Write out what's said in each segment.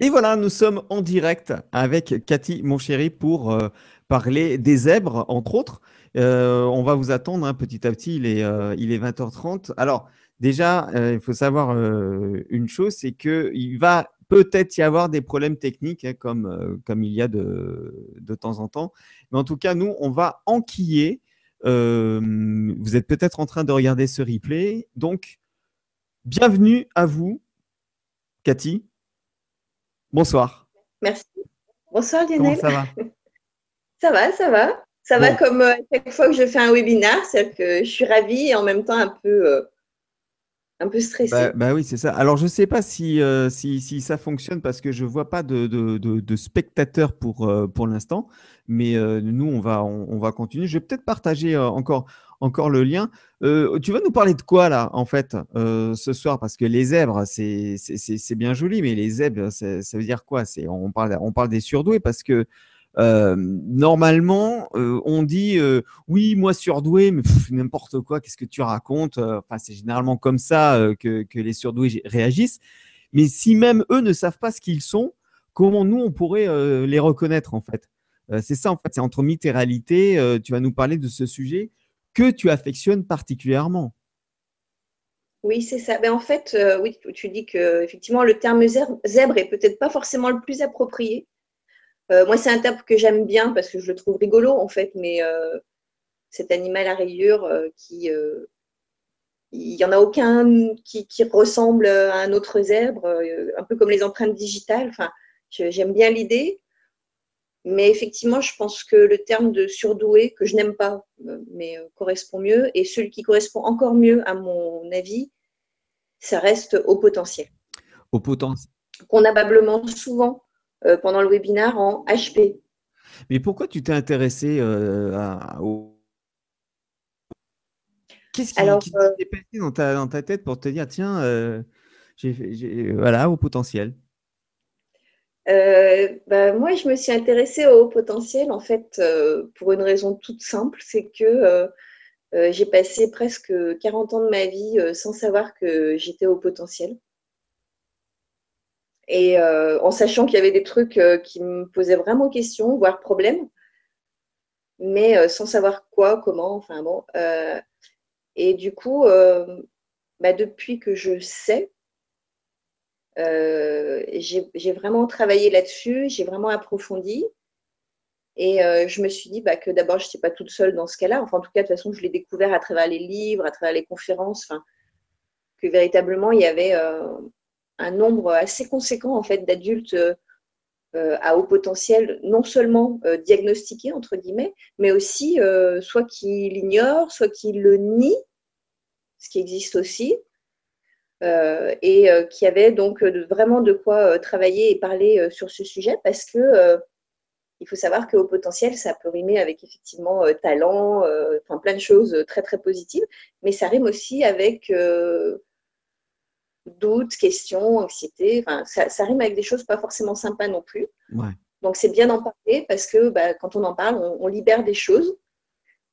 Et voilà, nous sommes en direct avec Cathy, mon chéri, pour parler des zèbres, entre autres. On va vous attendre hein, petit à petit, il est 20h30. Alors, déjà, il faut savoir une chose, c'est qu'il va peut-être y avoir des problèmes techniques, hein, comme il y a de temps en temps. Mais en tout cas, nous, on va enquiller. Vous êtes peut-être en train de regarder ce replay. Donc, bienvenue à vous, Cathy. Bonsoir. Merci. Bonsoir Comment Lionel. ça va? Ça va, ça va. Ça va Bon, comme à chaque fois que je fais un webinaire, c'est-à-dire que je suis ravie et en même temps un peu bah, stressée. bah oui, c'est ça. Alors, je ne sais pas si ça fonctionne parce que je ne vois pas de spectateurs pour l'instant, mais nous, on va continuer. Je vais peut-être partager encore le lien. Tu vas nous parler de quoi, là, en fait, ce soir? Parce que les zèbres, c'est bien joli, mais les zèbres, ça veut dire quoi? On parle des surdoués parce que normalement, on dit oui, moi surdoué, mais n'importe quoi, qu'est-ce que tu racontes? Enfin, c'est généralement comme ça que les surdoués réagissent. Mais si même eux ne savent pas ce qu'ils sont, comment nous, on pourrait les reconnaître en fait? C'est ça en fait, c'est entre mythe et réalité. Tu vas nous parler de ce sujet que tu affectionnes particulièrement. Oui, c'est ça. Ben, en fait, oui, tu dis que effectivement le terme zèbre est peut-être pas forcément le plus approprié. Moi, c'est un terme que j'aime bien parce que je le trouve rigolo en fait, mais cet animal à rayures il n'y en a aucun qui ressemble à un autre zèbre, un peu comme les empreintes digitales. Enfin, j'aime bien l'idée. Mais effectivement, je pense que le terme de surdoué, que je n'aime pas, mais correspond mieux, et celui qui correspond encore mieux, à mon avis, ça reste au potentiel, Au potentiel. qu'on a probablement souvent pendant le webinaire en HP. Mais pourquoi tu t'es intéressé Qu'est-ce qui, Alors, qui s'est passé dans ta tête pour te dire, tiens, voilà, au potentiel. bah, moi, je me suis intéressée au haut potentiel, en fait, pour une raison toute simple, c'est que j'ai passé presque 40 ans de ma vie sans savoir que j'étais au potentiel. Et en sachant qu'il y avait des trucs qui me posaient vraiment question, voire problème, mais sans savoir quoi, comment, enfin bon. Et du coup, bah, depuis que je sais, j'ai vraiment travaillé là-dessus, j'ai vraiment approfondi. Et je me suis dit bah, que d'abord, je n'étais pas toute seule dans ce cas-là. Enfin, en tout cas, de toute façon, je l'ai découvert à travers les livres, à travers les conférences, enfin, que véritablement, il y avait un nombre assez conséquent en fait, d'adultes à haut potentiel, non seulement diagnostiqué, entre guillemets, mais aussi soit qui l'ignorent, soit qui le nient, ce qui existe aussi, et qui avait donc vraiment de quoi travailler et parler sur ce sujet parce que il faut savoir que haut potentiel, ça peut rimer avec effectivement talent, enfin plein de choses très très positives, mais ça rime aussi avec doutes, questions, anxiété, enfin ça rime avec des choses pas forcément sympas non plus. Ouais. Donc c'est bien d'en parler parce que bah, quand on en parle, on libère des choses,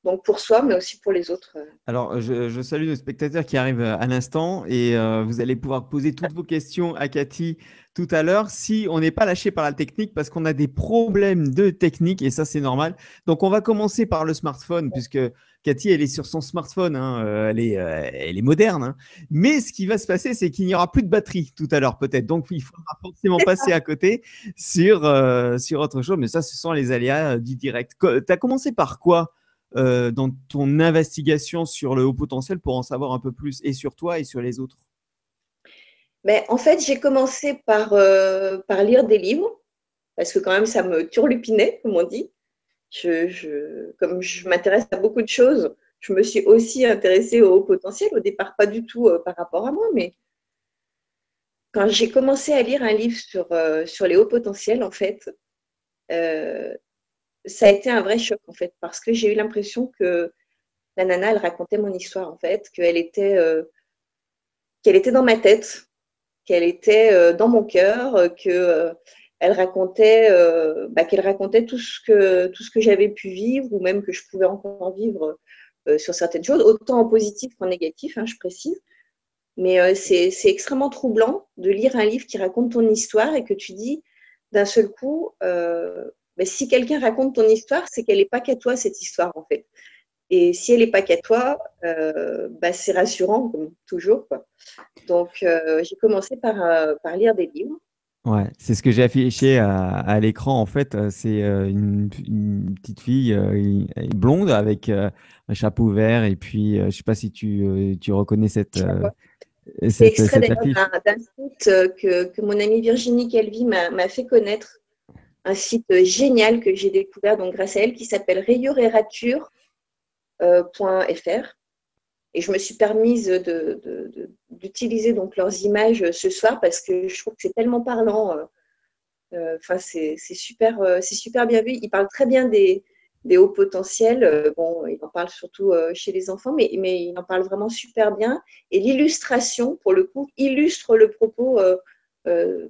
donc pour soi, mais aussi pour les autres. Alors, je salue nos spectateurs qui arrivent à l'instant et vous allez pouvoir poser toutes vos questions à Cathy tout à l'heure si on n'est pas lâché par la technique parce qu'on a des problèmes de technique et ça, c'est normal. Donc, on va commencer par le smartphone puisque Cathy, elle est sur son smartphone, hein, elle est moderne, hein. Mais ce qui va se passer, c'est qu'il n'y aura plus de batterie tout à l'heure peut-être. Donc, il faudra forcément C'est ça. passer à côté sur autre chose. Mais ça, ce sont les aléas du direct. Tu as commencé par quoi? Dans ton investigation sur le haut potentiel pour en savoir un peu plus et sur toi et sur les autres? Mais en fait, j'ai commencé par lire des livres, parce que quand même, ça me turlupinait, comme on dit. Comme je m'intéresse à beaucoup de choses, je me suis aussi intéressée au haut potentiel, au départ pas du tout par rapport à moi, mais quand j'ai commencé à lire un livre sur les hauts potentiels, en fait, euh, ça a été un vrai choc, en fait, parce que j'ai eu l'impression que la nana, elle racontait mon histoire, en fait, qu'elle était dans ma tête, qu'elle était dans mon cœur, qu'elle racontait tout ce que j'avais pu vivre ou même que je pouvais encore vivre sur certaines choses, autant en positif qu'en négatif, hein, je précise. Mais c'est extrêmement troublant de lire un livre qui raconte ton histoire et que tu dis d'un seul coup, ben, si quelqu'un raconte ton histoire, c'est qu'elle n'est pas qu'à toi, cette histoire, en fait. Et si elle n'est pas qu'à toi, ben, c'est rassurant, comme toujours, quoi. Donc, j'ai commencé par lire des livres. Ouais, c'est ce que j'ai affiché à l'écran. En fait, c'est une petite fille blonde avec un chapeau vert. Et puis, je ne sais pas si tu reconnais C'est extrait cette d'ailleurs affiche. d'un site que mon amie Virginie Calvi m'a fait connaître, un site génial que j'ai découvert donc, grâce à elle, qui s'appelle rayurerature.fr. Et je me suis permise d'utiliser donc leurs images ce soir parce que je trouve que c'est tellement parlant. Enfin, c'est super bien vu. Ils parlent très bien des hauts potentiels. Bon, ils en parlent surtout chez les enfants, mais ils en parlent vraiment super bien. Et l'illustration, pour le coup, illustre le propos euh,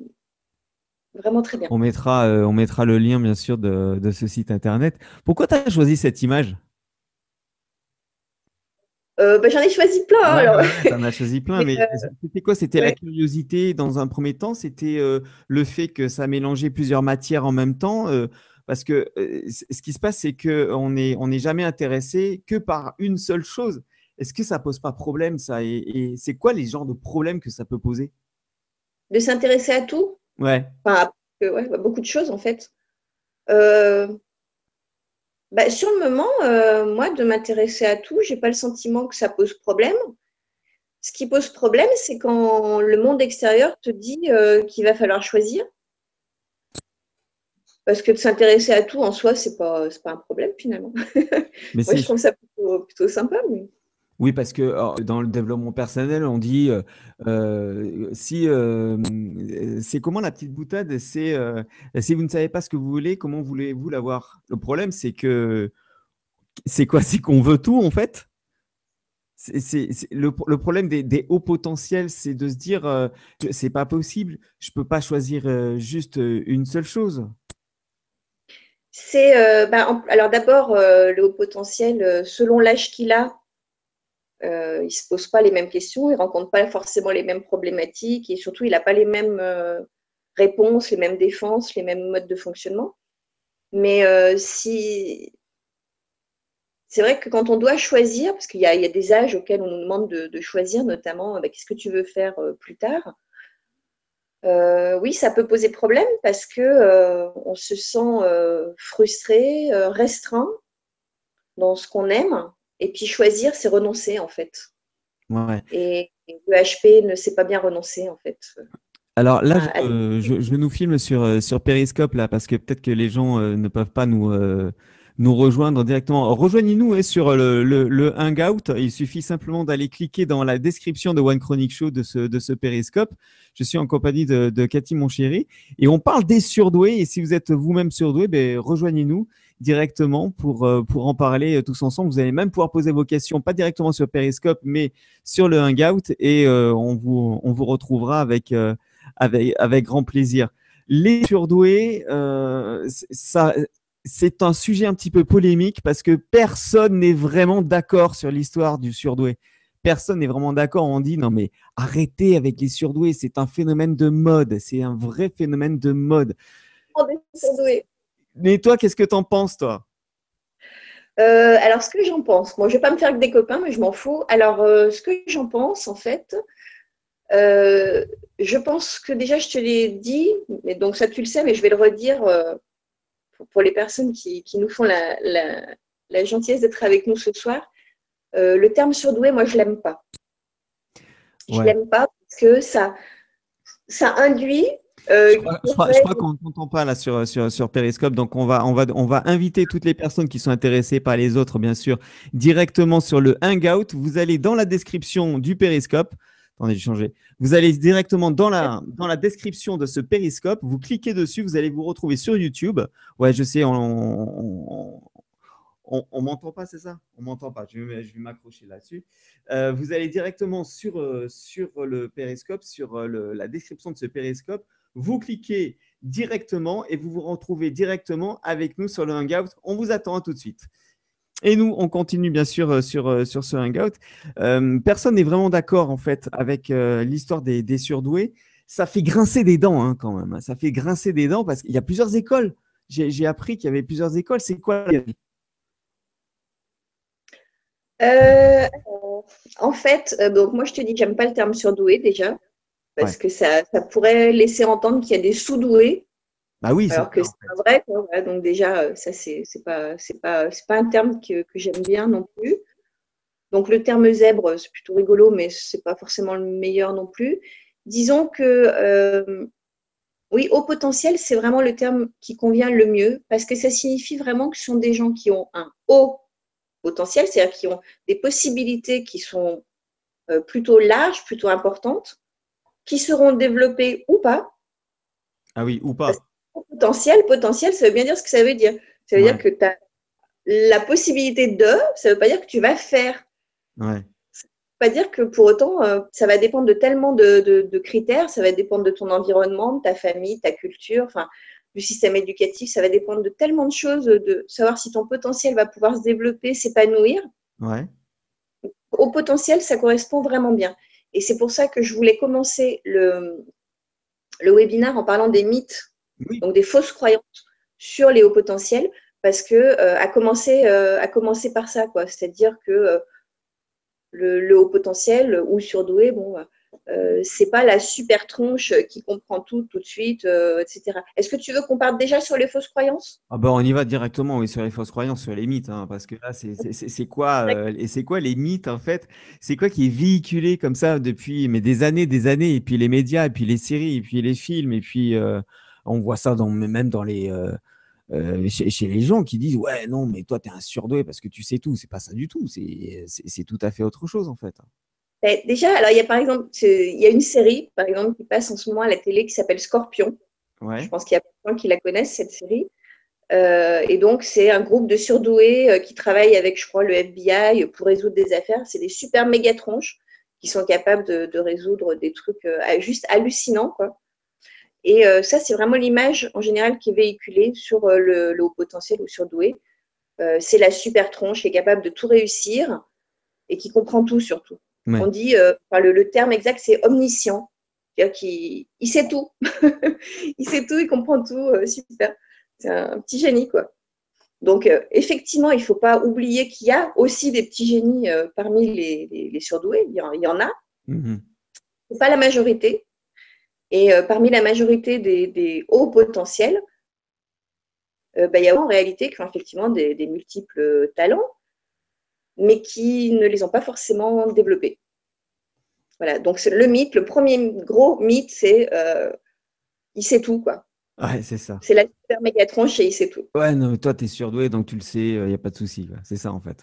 vraiment très bien. On mettra le lien, bien sûr, de ce site internet. Pourquoi tu as choisi cette image? Ben, j'en ai choisi plein, hein, alors. Tu en as choisi plein, Mais, mais c'était quoi? C'était la ouais. curiosité dans un premier temps? C'était le fait que ça mélangeait plusieurs matières en même temps? Parce que ce qui se passe, c'est on n'est jamais intéressé que par une seule chose. Est-ce que ça pose pas problème, ça? Et c'est quoi les genres de problèmes que ça peut poser? De s'intéresser à tout, Ouais. enfin, ouais, bah, beaucoup de choses en fait. Euh, Bah, sur le moment, moi, de m'intéresser à tout, j'ai pas le sentiment que ça pose problème. Ce qui pose problème, c'est quand le monde extérieur te dit qu'il va falloir choisir. Parce que de s'intéresser à tout en soi, c'est pas un problème finalement. Mais Moi, c'est je trouve ça plutôt sympa. Mais... Oui, parce que dans le développement personnel, on dit si c'est comment la petite boutade, c'est si vous ne savez pas ce que vous voulez, comment voulez-vous l'avoir? Le problème, c'est que c'est quoi? C'est qu'on veut tout en fait. Le problème des hauts potentiels, c'est de se dire c'est pas possible, je peux pas choisir juste une seule chose. Alors d'abord, le haut potentiel, selon l'âge qu'il a, il ne se pose pas les mêmes questions, il ne rencontre pas forcément les mêmes problématiques et surtout, il n'a pas les mêmes réponses, les mêmes défenses, les mêmes modes de fonctionnement. Mais c'est vrai que quand on doit choisir, parce il y a des âges auxquels on nous demande de choisir, notamment qu'est-ce que tu veux faire plus tard, oui, ça peut poser problème parce que on se sent frustré, restreint dans ce qu'on aime. Et puis choisir, c'est renoncer en fait. Ouais. Et le HP ne sait pas bien renoncer, en fait. Alors là, À- à- je nous filme sur Periscope là, parce que peut-être que les gens ne peuvent pas nous rejoindre directement. Rejoignez-nous sur le Hangout. Il suffit simplement d'aller cliquer dans la description de One Chronic Show de ce Periscope. Je suis en compagnie de Cathy Monchéry et on parle des surdoués. Et si vous êtes vous-même surdoué, ben, rejoignez-nous directement pour en parler tous ensemble. Vous allez même pouvoir poser vos questions, pas directement sur Periscope, mais sur le Hangout et on vous retrouvera avec grand plaisir. Les surdoués, c'est un sujet un petit peu polémique parce que personne n'est vraiment d'accord sur l'histoire du surdoué. Personne n'est vraiment d'accord. On dit non, mais arrêtez avec les surdoués. C'est un phénomène de mode. C'est un vrai phénomène de mode. Mais toi, qu'est-ce que t'en penses, toi? Alors, ce que j'en pense, moi, je ne vais pas me faire que des copains, mais je m'en fous. Alors, ce que j'en pense, en fait, euh, je pense que déjà, je te l'ai dit, mais donc ça, tu le sais, mais je vais le redire pour les personnes qui nous font la gentillesse d'être avec nous ce soir. Le terme surdoué, moi, je ne l'aime pas. Je ne Ouais. l'aime pas parce que ça induit Je crois qu'on ne t'entend pas là sur Periscope, donc on va inviter toutes les personnes qui sont intéressées par les autres, bien sûr, directement sur le Hangout. Vous allez dans la description du Periscope. Attendez, j'ai changé. Vous allez directement dans la description de ce Periscope, vous cliquez dessus, vous allez vous retrouver sur YouTube. Ouais, je sais, on m'entend pas, c'est ça? On m'entend pas. Je vais m'accrocher là-dessus. Vous allez directement sur le Periscope, sur la description de ce Periscope. Vous cliquez directement et vous vous retrouvez directement avec nous sur le Hangout. On vous attend tout de suite. Et nous, on continue bien sûr sur ce hangout. Personne n'est vraiment d'accord en fait avec l'histoire des surdoués. Ça fait grincer des dents hein, quand même, hein. Ça fait grincer des dents parce qu'il y a plusieurs écoles. J'ai appris qu'il y avait plusieurs écoles. C'est quoi? En fait, donc moi je te dis que j'aime pas le terme surdoué déjà, Ouais. parce que ça pourrait laisser entendre qu'il y a des sous-doués, Bah oui, c'est alors que ça en c'est pas fait. vrai, quoi. Voilà, donc déjà, ça c'est pas un terme que j'aime bien non plus. Donc le terme zèbre, c'est plutôt rigolo, mais c'est pas forcément le meilleur non plus. Disons que oui, haut potentiel, c'est vraiment le terme qui convient le mieux, parce que ça signifie vraiment que ce sont des gens qui ont un haut potentiel, c'est-à-dire qui ont des possibilités qui sont plutôt larges, plutôt importantes, qui seront développées ou pas. Ah oui, ou Parce pas. que potentiel, ça veut bien dire ce que ça veut dire. Ça veut dire Ouais, que tu as la possibilité de, ça ne veut pas dire que tu vas faire. ouais. Ça veut pas dire que pour autant, ça va dépendre de tellement de critères, ça va dépendre de ton environnement, de ta famille, ta culture, enfin, du système éducatif, ça va dépendre de tellement de choses, de savoir si ton potentiel va pouvoir se développer, s'épanouir. Ouais. Au potentiel, ça correspond vraiment bien. Et c'est pour ça que je voulais commencer le webinaire en parlant des mythes, Oui. donc des fausses croyances sur les hauts potentiels, parce que à commencer par ça, quoi. C'est-à-dire que le haut potentiel ou surdoué, bon, c'est pas la super tronche qui comprend tout de suite, etc. Est-ce que tu veux qu'on parte déjà sur les fausses croyances? Ah bah on y va directement oui, sur les fausses croyances, sur les mythes, hein, parce que là, c'est quoi, et c'est quoi les mythes en fait? C'est quoi qui est véhiculé comme ça depuis mais des années, et puis les médias, et puis les séries, et puis les films, et puis on voit ça même dans chez les gens qui disent ouais non mais toi t'es un surdoué parce que tu sais tout. C'est pas ça du tout. C'est tout à fait autre chose en fait. Déjà, alors il y a par exemple, il y a une série, par exemple, qui passe en ce moment à la télé qui s'appelle Scorpion. Je Ouais. pense qu'il y a plein qui la connaissent, cette série. Et donc, c'est un groupe de surdoués qui travaillent avec, je crois, le FBI pour résoudre des affaires. C'est des super méga tronches qui sont capables de résoudre des trucs juste hallucinants, quoi. Et ça, c'est vraiment l'image en général qui est véhiculée sur le haut potentiel ou surdoué. C'est la super tronche qui est capable de tout réussir et qui comprend tout surtout. On Ouais. dit, enfin, le terme exact, c'est omniscient. C'est-à-dire qu'il sait tout. Il sait tout, il comprend tout, super. C'est un petit génie, quoi. Donc, effectivement, il ne faut pas oublier qu'il y a aussi des petits génies parmi les surdoués. Il y en a. Mhm. Ce n'est pas la majorité. Et parmi la majorité des hauts potentiels, il y a en réalité qui ont effectivement des multiples talents, mais qui ne les ont pas forcément développés. Voilà. Donc, le mythe, le premier gros mythe, c'est il sait tout, quoi. Ouais, c'est ça. C'est la super méga tronche et il sait tout. Ouais, non, mais toi, t'es surdoué, donc tu le sais, il n'y a pas de souci, quoi. C'est ça, en fait.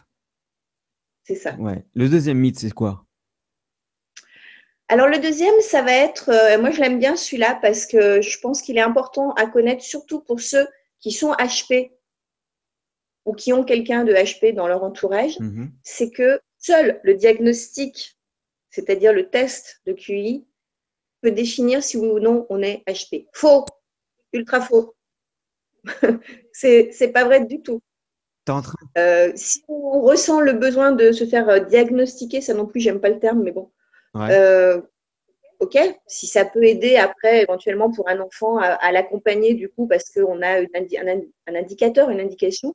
C'est ça. Ouais. Le deuxième mythe, c'est quoi? Alors le deuxième, ça va être, moi je l'aime bien celui-là parce que je pense qu'il est important à connaître, surtout pour ceux qui sont HP ou qui ont quelqu'un de HP dans leur entourage, Mhm. c'est que seul le diagnostic, c'est-à-dire le test de QI, peut définir si oui ou non on est HP. Faux, ultra faux. C'est pas vrai du tout. T'es en train. Si on ressent le besoin de se faire diagnostiquer, ça non plus, j'aime pas le terme, mais bon, Ouais. euh, ok, si ça peut aider après éventuellement pour un enfant à l'accompagner du coup parce qu'on a un indicateur, une indication,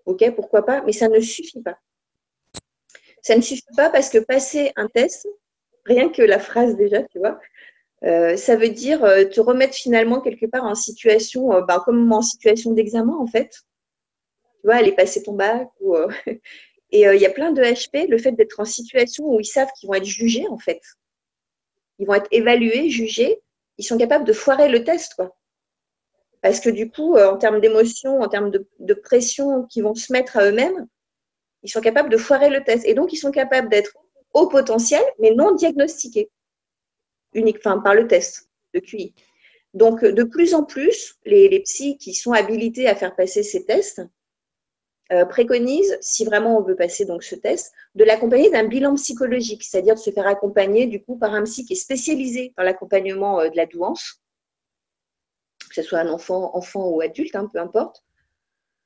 ok, pourquoi pas, mais ça ne suffit pas. Ça ne suffit pas parce que passer un test, rien que la phrase déjà, tu vois, ça veut dire te remettre finalement quelque part en situation, comme en situation d'examen en fait. Tu vois, aller passer ton bac et il y a plein de HP, le fait d'être en situation où ils savent qu'ils vont être jugés en fait. Ils vont être évalués, jugés, ils sont capables de foirer le test, quoi. Parce que du coup, en termes d'émotion, en termes de pression qu'ils vont se mettre à eux-mêmes, ils sont capables de foirer le test. Et donc, ils sont capables d'être au potentiel, mais non diagnostiqués, par le test de QI. Donc, de plus en plus, les psys qui sont habilités à faire passer ces tests préconisent, si vraiment on veut passer donc ce test, de l'accompagner d'un bilan psychologique, c'est-à-dire de se faire accompagner du coup par un psy qui est spécialisé dans l'accompagnement de la douance, que ce soit un enfant ou adulte, hein, peu importe,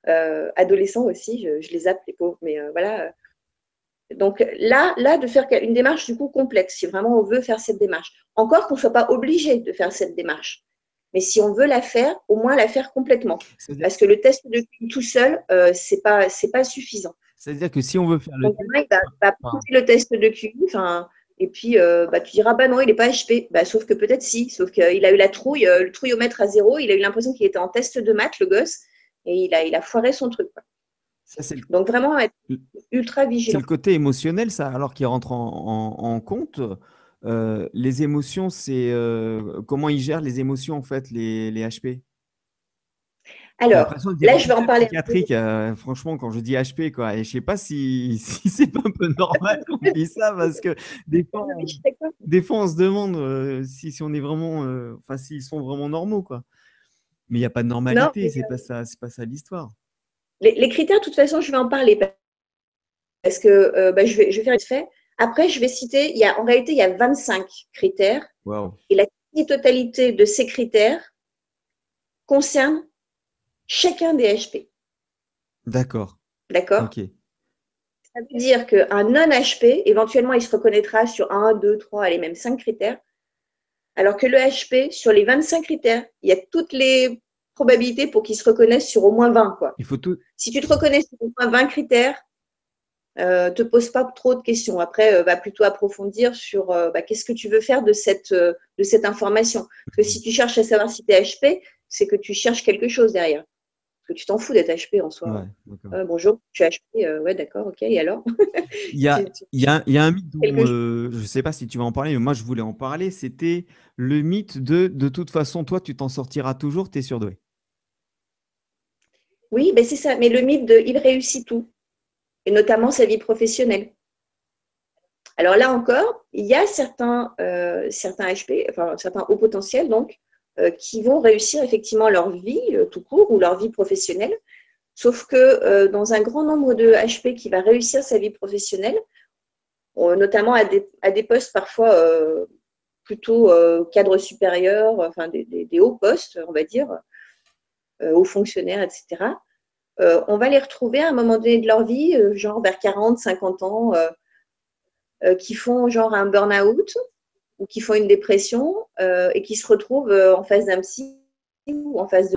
adolescents aussi, je les zappe, les pauvres, mais voilà. Donc là, de faire une démarche du coup complexe, si vraiment on veut faire cette démarche. Encore qu'on ne soit pas obligé de faire cette démarche. Mais si on veut la faire, au moins la faire complètement. C'est-à-dire Parce que le test de QI tout seul, c'est pas suffisant. c'est-à-dire que si on veut faire le Donc, test, il va enfin, poser le test de QI, et puis tu diras, bah non, il n'est pas HP. Bah, sauf que peut-être si, sauf qu'il a eu la trouille, le trouillomètre à zéro, il a eu l'impression qu'il était en test de maths, le gosse, et il a foiré son truc, quoi. ça Donc, vraiment être le, ultra c'est vigilant. le côté émotionnel, ça, alors qui rentre en compte. Les émotions, c'est comment ils gèrent les émotions, en fait, les HP. J'ai Alors, l'impression de dire là, je vais en hôpital parler un peu. psychiatrique, franchement, quand je dis HP, quoi. Et je sais pas si, si c'est pas un peu normal qu'on dise ça, parce que des fois, Oui, on, je suis d'accord. des fois, on se demande si on est vraiment, enfin, s'ils sont vraiment normaux, quoi. Mais il n'y a pas de Non, normalité, mais, c'est pas ça l'histoire. les critères, de toute façon, je vais en parler parce que bah, je vais faire vite fait. Après, je vais citer, en réalité, il y a 25 critères Waouh. et la quasi-totalité de ces critères concerne chacun des HP. D'accord. D'accord? Ok. Ça veut dire qu'un non-HP, éventuellement, il se reconnaîtra sur un, 2, 3, allez, même 5 critères, alors que le HP, sur les 25 critères, il y a toutes les probabilités pour qu'il se reconnaisse sur au moins 20, quoi. Il faut tout. Si tu te reconnais sur au moins 20 critères, te pose pas trop de questions. Après, va plutôt approfondir sur bah, qu'est-ce que tu veux faire de cette information. Parce que si tu cherches à savoir si tu es HP, c'est que tu cherches quelque chose derrière. Parce que tu t'en fous d'être HP en Ouais, soi. d'accord. Bonjour, tu es HP, ouais, d'accord, ok, et alors Il y a un mythe dont quelque chose. je ne sais pas si tu vas en parler, mais moi je voulais en parler. C'était le mythe de toute façon, toi, tu t'en sortiras toujours, tu es surdoué. Oui, ben c'est ça. Mais le mythe de il réussit tout, et notamment sa vie professionnelle. Alors là encore, il y a certains HP, enfin certains hauts potentiels donc, qui vont réussir effectivement leur vie tout court ou leur vie professionnelle. Sauf que dans un grand nombre de HP qui va réussir sa vie professionnelle, notamment à des postes parfois plutôt cadre supérieur, enfin des hauts postes, on va dire, hauts fonctionnaires, etc. On va les retrouver à un moment donné de leur vie, genre vers 40, 50 ans, qui font genre un burn-out ou qui font une dépression et qui se retrouvent en face d'un psy ou en face de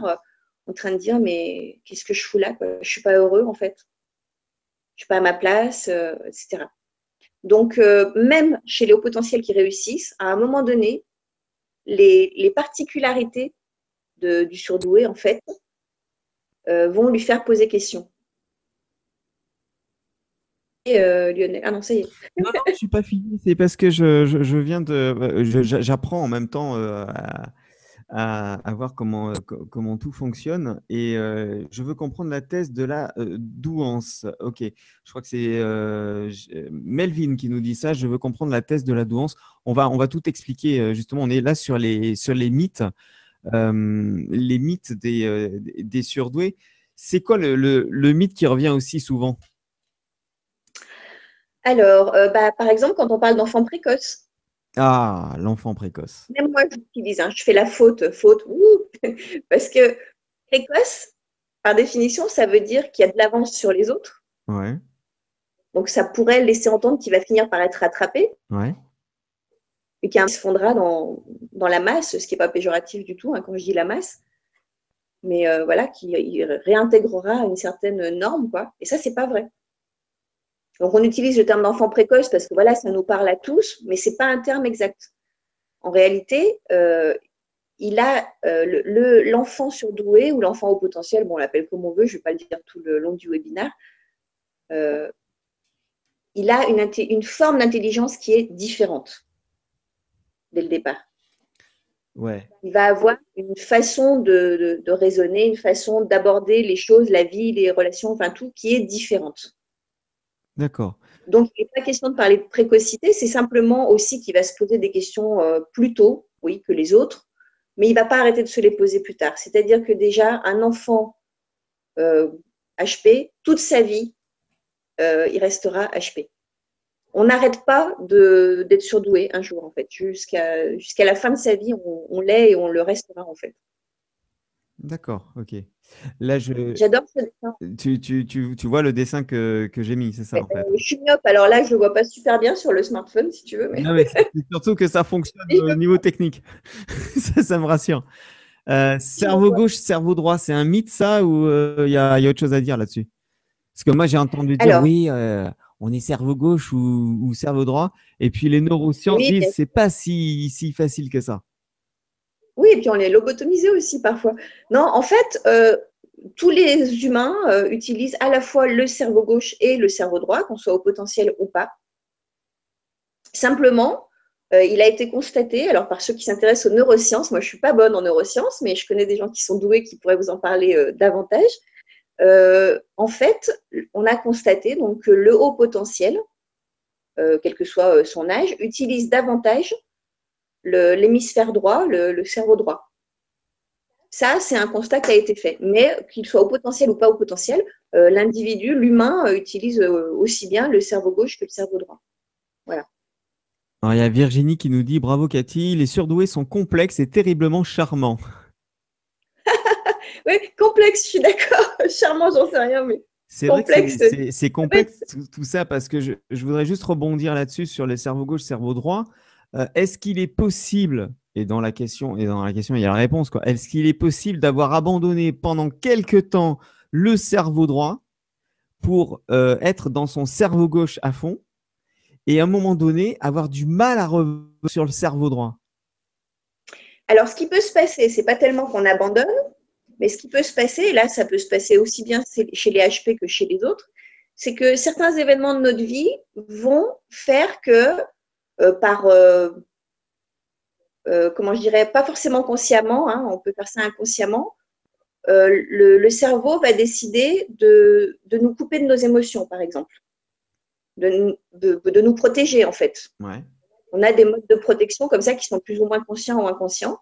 en train de dire mais qu'est-ce que je fous là, quoi. Je suis pas heureux en fait, je suis pas à ma place, etc. Donc même chez les hauts potentiels qui réussissent, à un moment donné, les particularités du surdoué en fait vont lui faire poser question. Et, Lionel, ah non ça y est. Non, non, je suis pas fini. C'est parce que je viens de, j'apprends en même temps à voir comment, comment tout fonctionne et je veux comprendre la thèse de la douance. Ok, je crois que c'est Melvin qui nous dit ça. Je veux comprendre la thèse de la douance. On va tout expliquer. Justement, on est là sur les mythes des surdoués. C'est quoi le mythe qui revient aussi souvent? Alors, bah, par exemple, quand on parle d'enfants précoces, Ah, l'enfant précoce. même moi, j'utilise, hein, je fais la faute, parce que précoce, par définition, ça veut dire qu'il y a de l'avance sur les autres. Ouais, Donc, ça pourrait laisser entendre qu'il va finir par être rattrapé ouais. et qu'il se fondra dans la masse, ce qui n'est pas péjoratif du tout hein, quand je dis la masse, mais voilà, qu'il réintégrera une certaine norme, quoi. Et ça, c'est pas vrai. Donc, on utilise le terme d'enfant précoce parce que voilà, ça nous parle à tous, mais c'est pas un terme exact. En réalité, il a l'enfant surdoué ou l'enfant au potentiel, bon, on l'appelle comme on veut, je ne vais pas le dire tout le long du webinaire, euh, il a une forme d'intelligence qui est différente dès le départ. Ouais, Il va avoir une façon de raisonner, une façon d'aborder les choses, la vie, les relations, enfin tout qui est différente. d'accord. Donc, il n'est pas question de parler de précocité, c'est simplement aussi qu'il va se poser des questions plus tôt, oui, que les autres, mais il ne va pas arrêter de se les poser plus tard. C'est-à-dire que déjà, un enfant HP, toute sa vie, il restera HP. On n'arrête pas d'être surdoué un jour, en fait. Jusqu'à la fin de sa vie, on l'est et on le restera, en fait. D'accord, ok. Là, J'adore ce dessin. tu vois le dessin que j'ai mis, c'est ça en fait. Je suis myope, alors là, je le vois pas super bien sur le smartphone, si tu veux, mais Non, mais c'est surtout que ça fonctionne si je au le niveau technique. Ça me rassure. Cerveau vois. gauche, cerveau droit, c'est un mythe ça ou il y a autre chose à dire là-dessus? Parce que moi, j'ai entendu dire Alors, oui, on est cerveau gauche ou cerveau droit. Et puis les neurosciences oui, disent c'est pas si facile que ça. oui, et puis on est lobotomisé aussi parfois. Non, en fait, tous les humains utilisent à la fois le cerveau gauche et le cerveau droit, qu'on soit au potentiel ou pas. Simplement, il a été constaté, alors par ceux qui s'intéressent aux neurosciences, moi je ne suis pas bonne en neurosciences, mais je connais des gens qui sont doués qui pourraient vous en parler davantage. En fait, on a constaté donc, que le haut potentiel, quel que soit son âge, utilise davantage l'hémisphère droit, le cerveau droit. Ça, c'est un constat qui a été fait. Mais qu'il soit au potentiel ou pas au potentiel, l'individu, l'humain, utilise aussi bien le cerveau gauche que le cerveau droit. Voilà. Alors, il y a Virginie qui nous dit bravo Cathy, les surdoués sont complexes et terriblement charmants. Oui, complexe, je suis d'accord. Charmant, j'en sais rien, mais C'est vrai que complexe. c'est complexe tout ça parce que je voudrais juste rebondir là-dessus sur les cerveaux gauche, cerveau droit. Est-ce qu'il est possible, et dans la question il y a la réponse, quoi, est-ce qu'il est possible d'avoir abandonné pendant quelque temps le cerveau droit pour être dans son cerveau gauche à fond et à un moment donné avoir du mal à revenir sur le cerveau droit? Alors, ce qui peut se passer, c'est pas tellement qu'on abandonne, mais ce qui peut se passer, et là, ça peut se passer aussi bien chez les HP que chez les autres, c'est que certains événements de notre vie vont faire que, par, comment je dirais, pas forcément consciemment, hein, on peut faire ça inconsciemment, le cerveau va décider de nous couper de nos émotions, par exemple, de nous protéger, en fait. Ouais. On a des modes de protection comme ça qui sont plus ou moins conscients ou inconscients.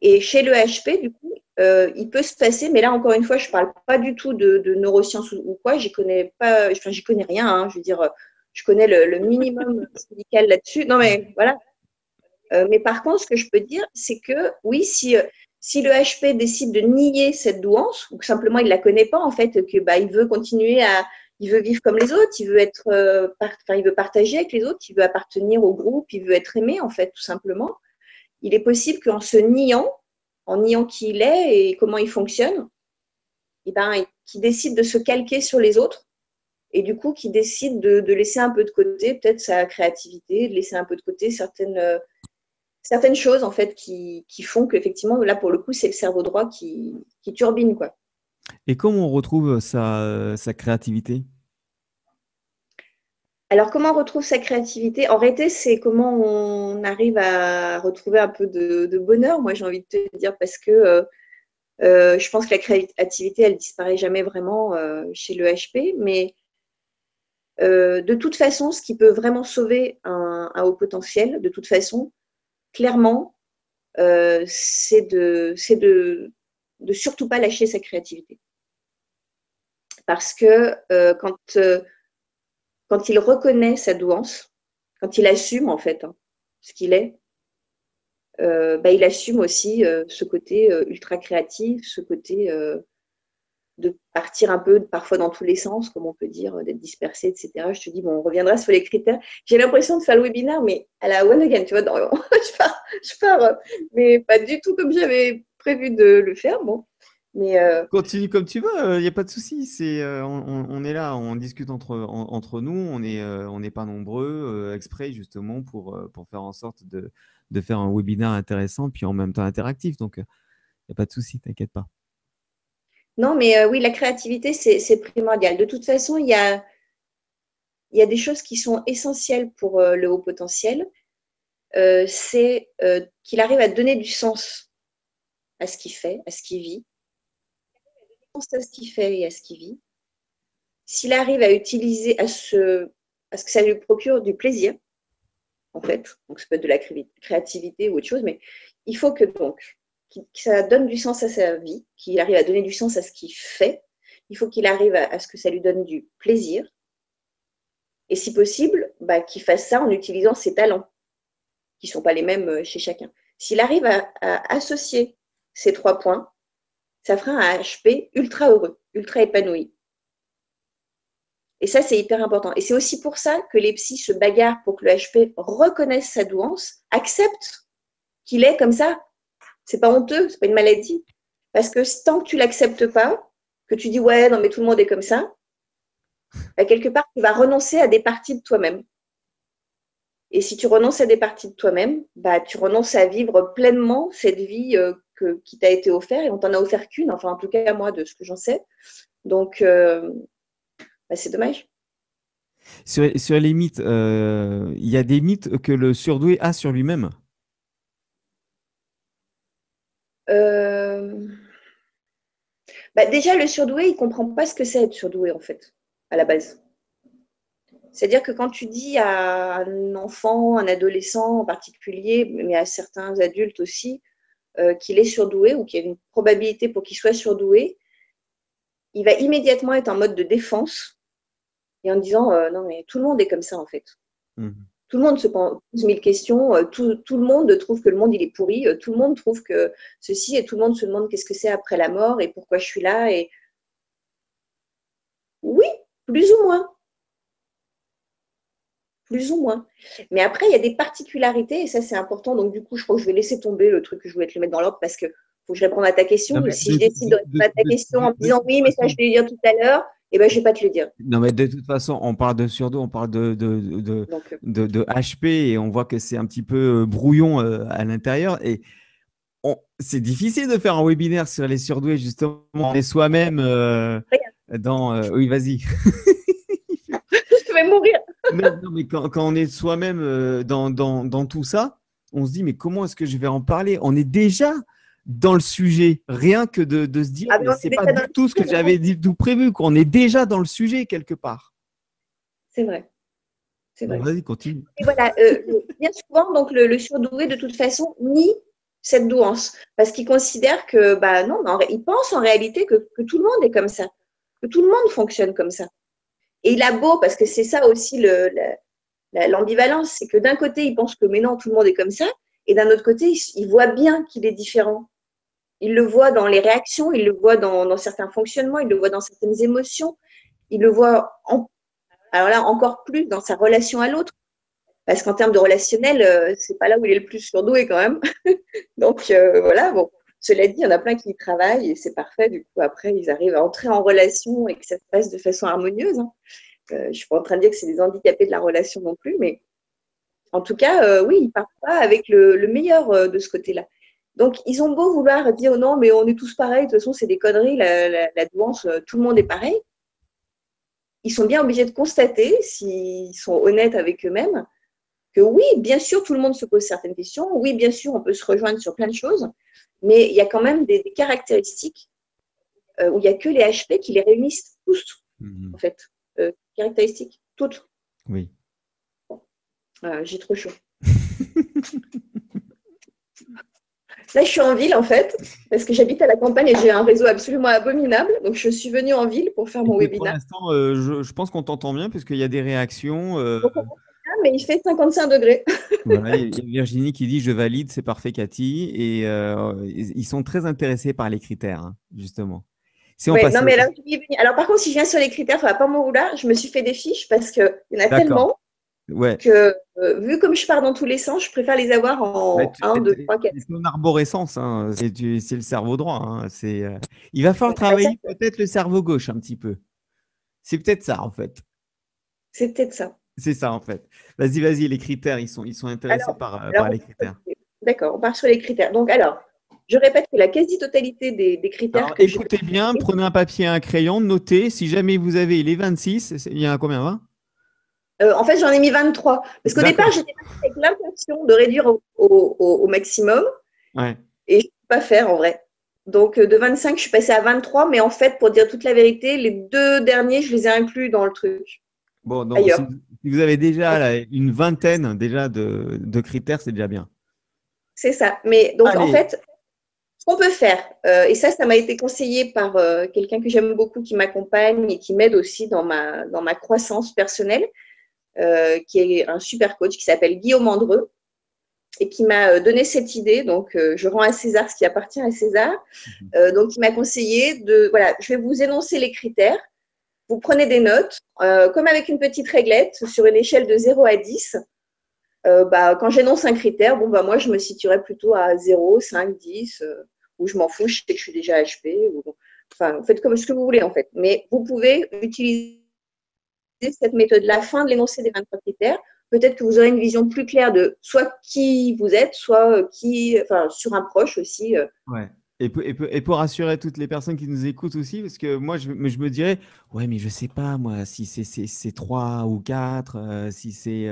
Et chez le HP, du coup, il peut se passer, mais là encore une fois, je ne parle pas du tout de neurosciences ou quoi, j'y connais pas, enfin, j'y connais rien, hein, je veux dire, je connais le minimum médical là-dessus. Non, mais voilà. Mais par contre, ce que je peux dire, c'est que oui, si le HP décide de nier cette douance, ou que simplement il ne la connaît pas, en fait, que bah, il veut continuer il veut vivre comme les autres, il veut être, il veut partager avec les autres, il veut appartenir au groupe, il veut être aimé, en fait, tout simplement. Il est possible qu'en se niant, en niant qui il est et comment il fonctionne, eh ben, qu'il décide de se calquer sur les autres et du coup, qui décide de laisser un peu de côté peut-être sa créativité, de laisser un peu de côté certaines choses en fait qui font qu'effectivement, là pour le coup, c'est le cerveau droit qui turbine, quoi. Et comment on retrouve sa créativité? Alors, comment on retrouve sa créativité? En réalité, c'est comment on arrive à retrouver un peu de bonheur, moi j'ai envie de te dire, parce que je pense que la créativité, elle disparaît jamais vraiment chez le HP, mais de toute façon, ce qui peut vraiment sauver un haut potentiel, de toute façon, clairement, c'est de surtout pas lâcher sa créativité. Parce que quand il reconnaît sa douance, quand il assume en fait hein, ce qu'il est, bah, il assume aussi ce côté ultra créatif, ce côté de partir un peu parfois dans tous les sens, comme on peut dire, d'être dispersé, etc. Je te dis, bon, on reviendra sur les critères. J'ai l'impression de faire le webinaire, mais à la one again, tu vois, je pars, mais pas du tout comme j'avais prévu de le faire. Bon, mais Continue comme tu veux, il n'y a pas de souci. On est là, on discute entre nous, on n'est pas nombreux, exprès justement pour faire en sorte de faire un webinaire intéressant, puis en même temps interactif. Donc, il n'y a pas de souci, t'inquiète pas. non, mais oui, la créativité, c'est primordial. De toute façon, il y a des choses qui sont essentielles pour le haut potentiel. C'est qu'il arrive à donner du sens à ce qu'il fait, à ce qu'il vit, à ce qu'il fait et à ce qu'il vit. S'il arrive à utiliser, à ce que ça lui procure du plaisir, en fait, donc ça peut être de la créativité ou autre chose, mais il faut que donc que ça donne du sens à sa vie, qu'il arrive à donner du sens à ce qu'il fait, il faut qu'il arrive à ce que ça lui donne du plaisir, et si possible, bah, qu'il fasse ça en utilisant ses talents, qui ne sont pas les mêmes chez chacun. S'il arrive à associer ces 3 points, ça fera un HP ultra heureux, ultra épanoui. Et ça, c'est hyper important. Et c'est aussi pour ça que les psys se bagarrent pour que le HP reconnaisse sa douance, accepte qu'il est comme ça. C'est pas honteux, c'est pas une maladie. Parce que tant que tu l'acceptes pas, que tu dis ouais, non mais tout le monde est comme ça, bah, quelque part tu vas renoncer à des parties de toi-même. Et si tu renonces à des parties de toi-même, bah tu renonces à vivre pleinement cette vie qui t'a été offerte et on t'en a offert qu'une. Enfin en tout cas moi de ce que j'en sais. Donc bah, c'est dommage. Sur les mythes, il y a des mythes que le surdoué a sur lui-même. Euh, Bah, déjà, le surdoué, il ne comprend pas ce que c'est être surdoué, en fait, à la base. C'est-à-dire que quand tu dis à un enfant, un adolescent en particulier, mais à certains adultes aussi, qu'il est surdoué ou qu'il y a une probabilité pour qu'il soit surdoué, il va immédiatement être en mode de défense et en disant non, mais tout le monde est comme ça, en fait. Mhm. Tout le monde se pose mille questions, tout le monde trouve que le monde il est pourri, tout le monde trouve que ceci et tout le monde se demande qu'est-ce que c'est après la mort et pourquoi je suis là. Et oui, plus ou moins. Plus ou moins. Mais après, il y a des particularités, et ça, c'est important. Donc, du coup, je crois que je vais laisser tomber le truc que je voulais te le mettre dans l'ordre parce que faut que je réponde à ta Non, question. Et mais si je décide de répondre à ta question en me de disant toute oui, mais ça, je façon, vais le dire tout à l'heure, eh ben, je ne vais pas te le dire. non, mais de toute façon, on parle de surdoué, on parle Donc, de HP et on voit que c'est un petit peu brouillon à l'intérieur. Et c'est difficile de faire un webinaire sur les surdoués, justement. On est soi-même regarde, dans. Oui, vas-y. je vais mourir. Non, mais quand on est soi-même dans tout ça, on se dit, mais comment est-ce que je vais en parler? On est déjà dans le sujet, rien que de se dire, Ah, mais mais on c'est est pas déjà dans du le tout ce que sujet, j'avais dit, tout prévu, qu'on est déjà dans le sujet quelque part. c'est vrai, c'est Bon, vrai. vas-y, continue. Et voilà, bien souvent, donc le surdoué, de toute façon, nie cette douance parce qu'il considère que, bah non, il pense en réalité que tout le monde est comme ça, que tout le monde fonctionne comme ça. Et il a beau, parce que c'est ça aussi l'ambivalence, c'est que d'un côté, il pense que mais non, tout le monde est comme ça, et d'un autre côté, il voit bien qu'il est différent. Il le voit dans les réactions, il le voit dans certains fonctionnements, il le voit dans certaines émotions, il le voit alors là encore plus dans sa relation à l'autre, parce qu'en termes de relationnel, c'est pas là où il est le plus surdoué quand même. Donc voilà, bon. Cela dit, il y en a plein qui y travaillent et c'est parfait. Du coup, après, ils arrivent à entrer en relation et que ça se passe de façon harmonieuse. Hein. Je ne suis pas en train de dire que c'est des handicapés de la relation non plus, mais en tout cas, oui, ils ne partent pas avec le meilleur de ce côté-là. Donc, ils ont beau vouloir dire oh non, mais on est tous pareils, de toute façon, c'est des conneries, la douance, tout le monde est pareil. Ils sont bien obligés de constater, s'ils sont honnêtes avec eux-mêmes, que oui, bien sûr, tout le monde se pose certaines questions. Oui, bien sûr, on peut se rejoindre sur plein de choses, mais il y a quand même des caractéristiques où il n'y a que les HP qui les réunissent tous, en Mhm. fait. Caractéristiques, toutes. Oui. J'ai trop chaud. Là, je suis en ville, en fait, parce que j'habite à la campagne et j'ai un réseau absolument abominable. Donc, je suis venue en ville pour faire mon Écoute, pour webinaire. l'instant, je pense qu'on t'entend bien puisqu'il y a des réactions. Donc, on bien, mais il fait 55 degrés. Voilà, il y a Virginie qui dit je valide, c'est parfait, Cathy. Et ils sont très intéressés par les critères, hein, justement. Si on Oui, passe. non, mais alors, je vais y venir. Alors, par contre, si je viens sur les critères, il ne faudra pas m'en vouloir. Je me suis fait des fiches parce qu'il y en a D'accord. tellement Ouais. que, vu comme je pars dans tous les sens, je préfère les avoir Bah, en un, 2, 3, 4. c'est ton arborescence, hein, c'est le cerveau droit, hein, il va falloir Ouais. Bah, ça, travailler peut-être le cerveau gauche un petit peu. C'est peut-être ça, en fait. c'est peut-être ça. C'est ça, en fait. Vas-y, les critères, ils sont intéressés Alors, par alors les critères. d'accord, on part sur les critères. Donc, alors, je répète que la quasi-totalité des critères Alors, que je vais écoutez bien, donner, prenez un papier et un crayon, notez. Si jamais vous avez les 26, il y a combien, 20? en fait, j'en ai mis 23. Parce qu'au départ, D'accord. j'étais partie avec l'intention de réduire au maximum Ouais. et je ne peux pas faire en vrai. Donc, de 25, je suis passée à 23, mais en fait, pour dire toute la vérité, les deux derniers, je les ai inclus dans le truc, Bon, donc, si ailleurs. si vous avez déjà Donc, là, une vingtaine déjà de critères, c'est déjà bien. c'est ça. Mais donc, en Allez. fait, ce qu'on peut faire, et ça m'a été conseillé par quelqu'un que j'aime beaucoup, qui m'accompagne et qui m'aide aussi dans ma croissance personnelle, qui est un super coach qui s'appelle Guillaume Andreu. et qui m'a donné cette idée. Donc, je rends à César ce qui appartient à César. Donc, il m'a conseillé de, voilà, je vais vous énoncer les critères. Vous prenez des notes, comme avec une petite réglette, sur une échelle de 0 à 10. Quand j'énonce un critère, moi, je me situerais plutôt à 0, 5, 10, ou je m'en fous, je sais que je suis déjà HP. Enfin, vous faites comme ce que vous voulez, en fait. Mais vous pouvez utiliser cette méthode-là, fin de l'énoncé des 23 critères. Peut-être que vous aurez une vision plus claire de soit qui vous êtes, soit sur un proche aussi. Ouais. Et pour rassurer toutes les personnes qui nous écoutent aussi, parce que moi, je me dirais, ouais, mais je sais pas, moi, si c'est 3 ou 4, si c'est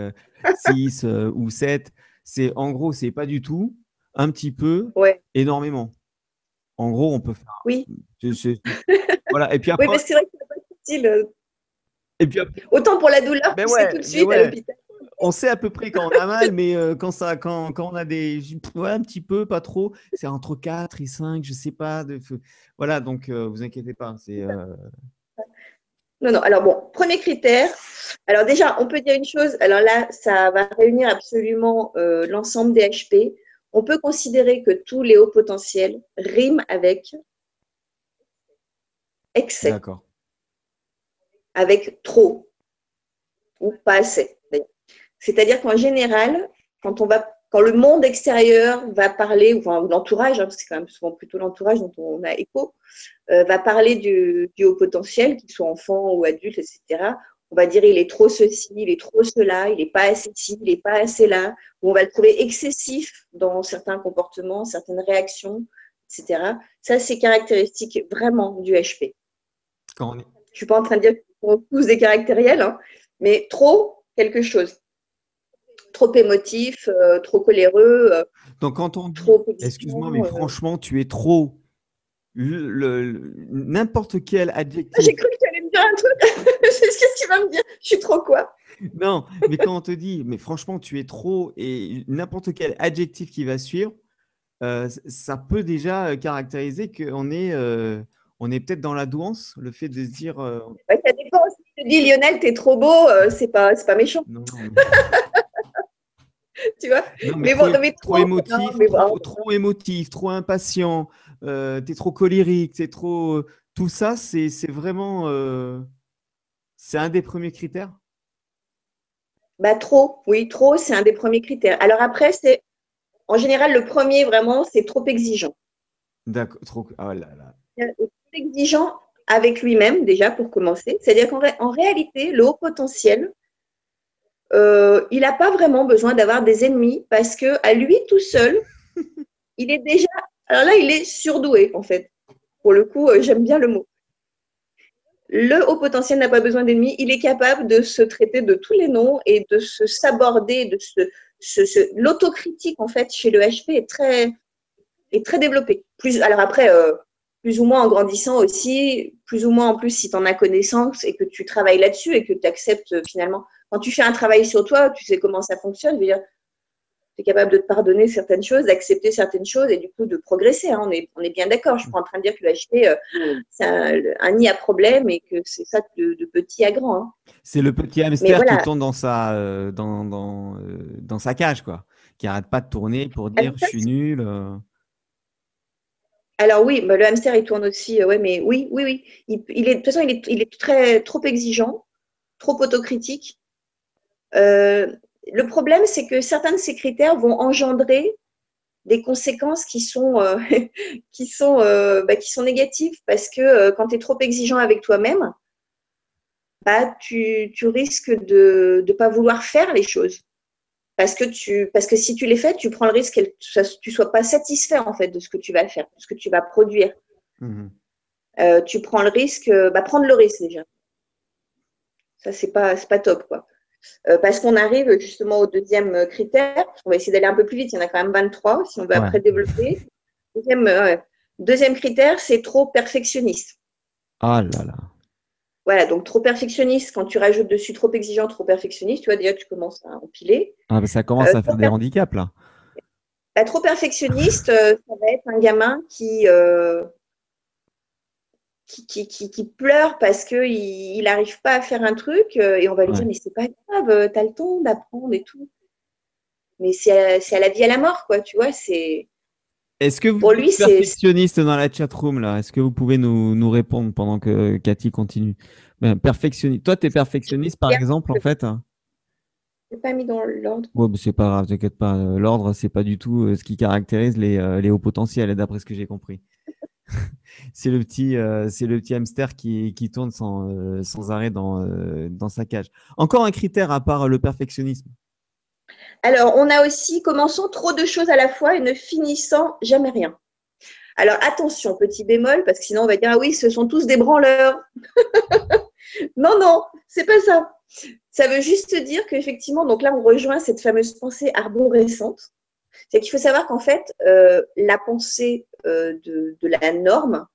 6 ou 7. En gros, c'est pas du tout, un petit peu, Ouais, énormément. En gros, on peut faire. oui. je- je- voilà. Oui, mais c'est vrai que c'est pas facile. Et puis après, Autant pour la douleur, tu sais tout de mais suite à ouais. l'hôpital. On sait à peu près quand on a mal, mais quand on a ouais, un petit peu, pas trop, c'est entre 4 et 5, je sais pas. Voilà, donc vous inquiétez pas. Non, non. Alors bon, premier critère. Alors déjà, on peut dire une chose. Alors là, ça va réunir absolument l'ensemble des HP. On peut considérer que tous les hauts potentiels riment avec excès, D'accord. avec trop ou pas assez. C'est-à-dire qu'en général, quand le monde extérieur va parler, ou l'entourage, parce que c'est quand même souvent plutôt l'entourage dont on a écho, va parler du haut potentiel, qu'il soit enfant ou adulte, etc. On va dire il est trop ceci, il est trop cela, il n'est pas assez ci, il n'est pas assez là. Ou on va le trouver excessif dans certains comportements, certaines réactions, etc. Ça, c'est caractéristique vraiment du HP. Quand on est- Je ne suis pas en train de dire qu'on est tous des caractériels, hein, mais trop quelque chose. Trop émotif, trop coléreux, Donc, quand on dit, trop excuse-moi, exigeant. mais franchement, tu es trop, n'importe quel J'ai adjectif. cru que tu allais me dire un truc. Qu'est-ce que tu vas me dire? Je suis trop quoi? Non, mais quand on te dit, mais franchement, tu es trop, et n'importe quel adjectif qui va suivre, ça peut déjà caractériser on est peut-être dans la douance, le fait de se dire, Ouais, ça dépend. Si tu te dis Lionel, t'es trop beau, c'est pas méchant, non, non, tu vois. non, mais Mais bon, non, mais trop trop, non, émotif, mais bon, trop émotif, trop impatient, t'es trop colérique, t'es trop. Tout ça, c'est vraiment. C'est un des premiers critères. trop, oui, trop, c'est un des premiers critères. Alors après, en général, le premier vraiment, c'est trop exigeant. D'accord, trop. Ah là là. Trop exigeant avec lui-même déjà pour commencer. C'est-à-dire qu'en réalité, le haut potentiel, il n'a pas vraiment besoin d'avoir des ennemis parce que à lui tout seul, il est déjà. Alors là, il est surdoué en fait. Pour le coup, j'aime bien le mot. Le haut potentiel n'a pas besoin d'ennemis. Il est capable de se traiter de tous les noms et de se s'aborder, l'autocritique en fait chez le HP est très développée. Alors après, plus ou moins en grandissant aussi, plus ou moins en plus si tu en as connaissance et que tu travailles là-dessus et que tu acceptes finalement. Quand tu fais un travail sur toi, tu sais comment ça fonctionne. Je veux dire, tu es capable de te pardonner certaines choses, d'accepter certaines choses et du coup de progresser. Hein. On est bien d'accord. Je ne suis pas en train de dire que le HP, c'est un nid à problème et que c'est ça de petit à grand. Hein. C'est le petit Mais hamster qui voilà. tourne dans sa cage, quoi. Qui arrête pas de tourner pour dire je suis nul. Alors oui, le hamster, il tourne aussi. Ouais, mais oui, oui, oui. De toute façon, il est trop exigeant, trop autocritique. Euh, le problème, c'est que certains de ces critères vont engendrer des conséquences qui sont négatives parce que quand tu es trop exigeant avec toi-même, tu risques de ne pas vouloir faire les choses. Parce que si tu les fais, tu prends le risque que tu ne sois pas satisfait en fait de ce que tu vas faire, de ce que tu vas produire. Mhm. Tu prends le risque, prendre le risque déjà. Ça, c'est pas top, quoi. Parce qu'on arrive justement au deuxième critère. On va essayer d'aller un peu plus vite. Il y en a quand même 23 si on veut Ouais. après développer. Deuxième critère, c'est trop perfectionniste. Ah là là. Voilà, donc trop perfectionniste, quand tu rajoutes dessus trop exigeant, trop perfectionniste, tu vois, déjà, tu commences à empiler. Ah, bah, ça commence à faire Trop, des handicaps, là. trop perfectionniste, ça va être un gamin qui pleure parce qu'il n'arrive pas à faire un truc et on va lui dire, Ouais. mais c'est pas grave, tu as le temps d'apprendre et tout. mais c'est à la vie à la mort, quoi, tu vois. Est-ce que vous Pour êtes lui, c'est perfectionniste dans la chat room là? Est-ce que vous pouvez nous répondre pendant que Cathy continue? Ben, perfectionniste. Toi, tu es perfectionniste par exemple, en fait? Hein. je l'ai pas mis dans l'ordre. Ouais, mais c'est pas grave, t'inquiète pas. L'ordre, c'est pas du tout ce qui caractérise les hauts potentiels, d'après ce que j'ai compris. C'est le petit hamster qui tourne sans arrêt dans sa cage. Encore un critère à part le perfectionnisme. Alors, on a aussi commençant trop de choses à la fois et ne finissant jamais rien. Alors, attention, petit bémol, parce que sinon on va dire, ah oui, ce sont tous des branleurs. Non, non, c'est pas ça. Ça veut juste dire qu'effectivement, donc là, on rejoint cette fameuse pensée arborescente. C'est qu'il faut savoir qu'en fait, la pensée de la norme,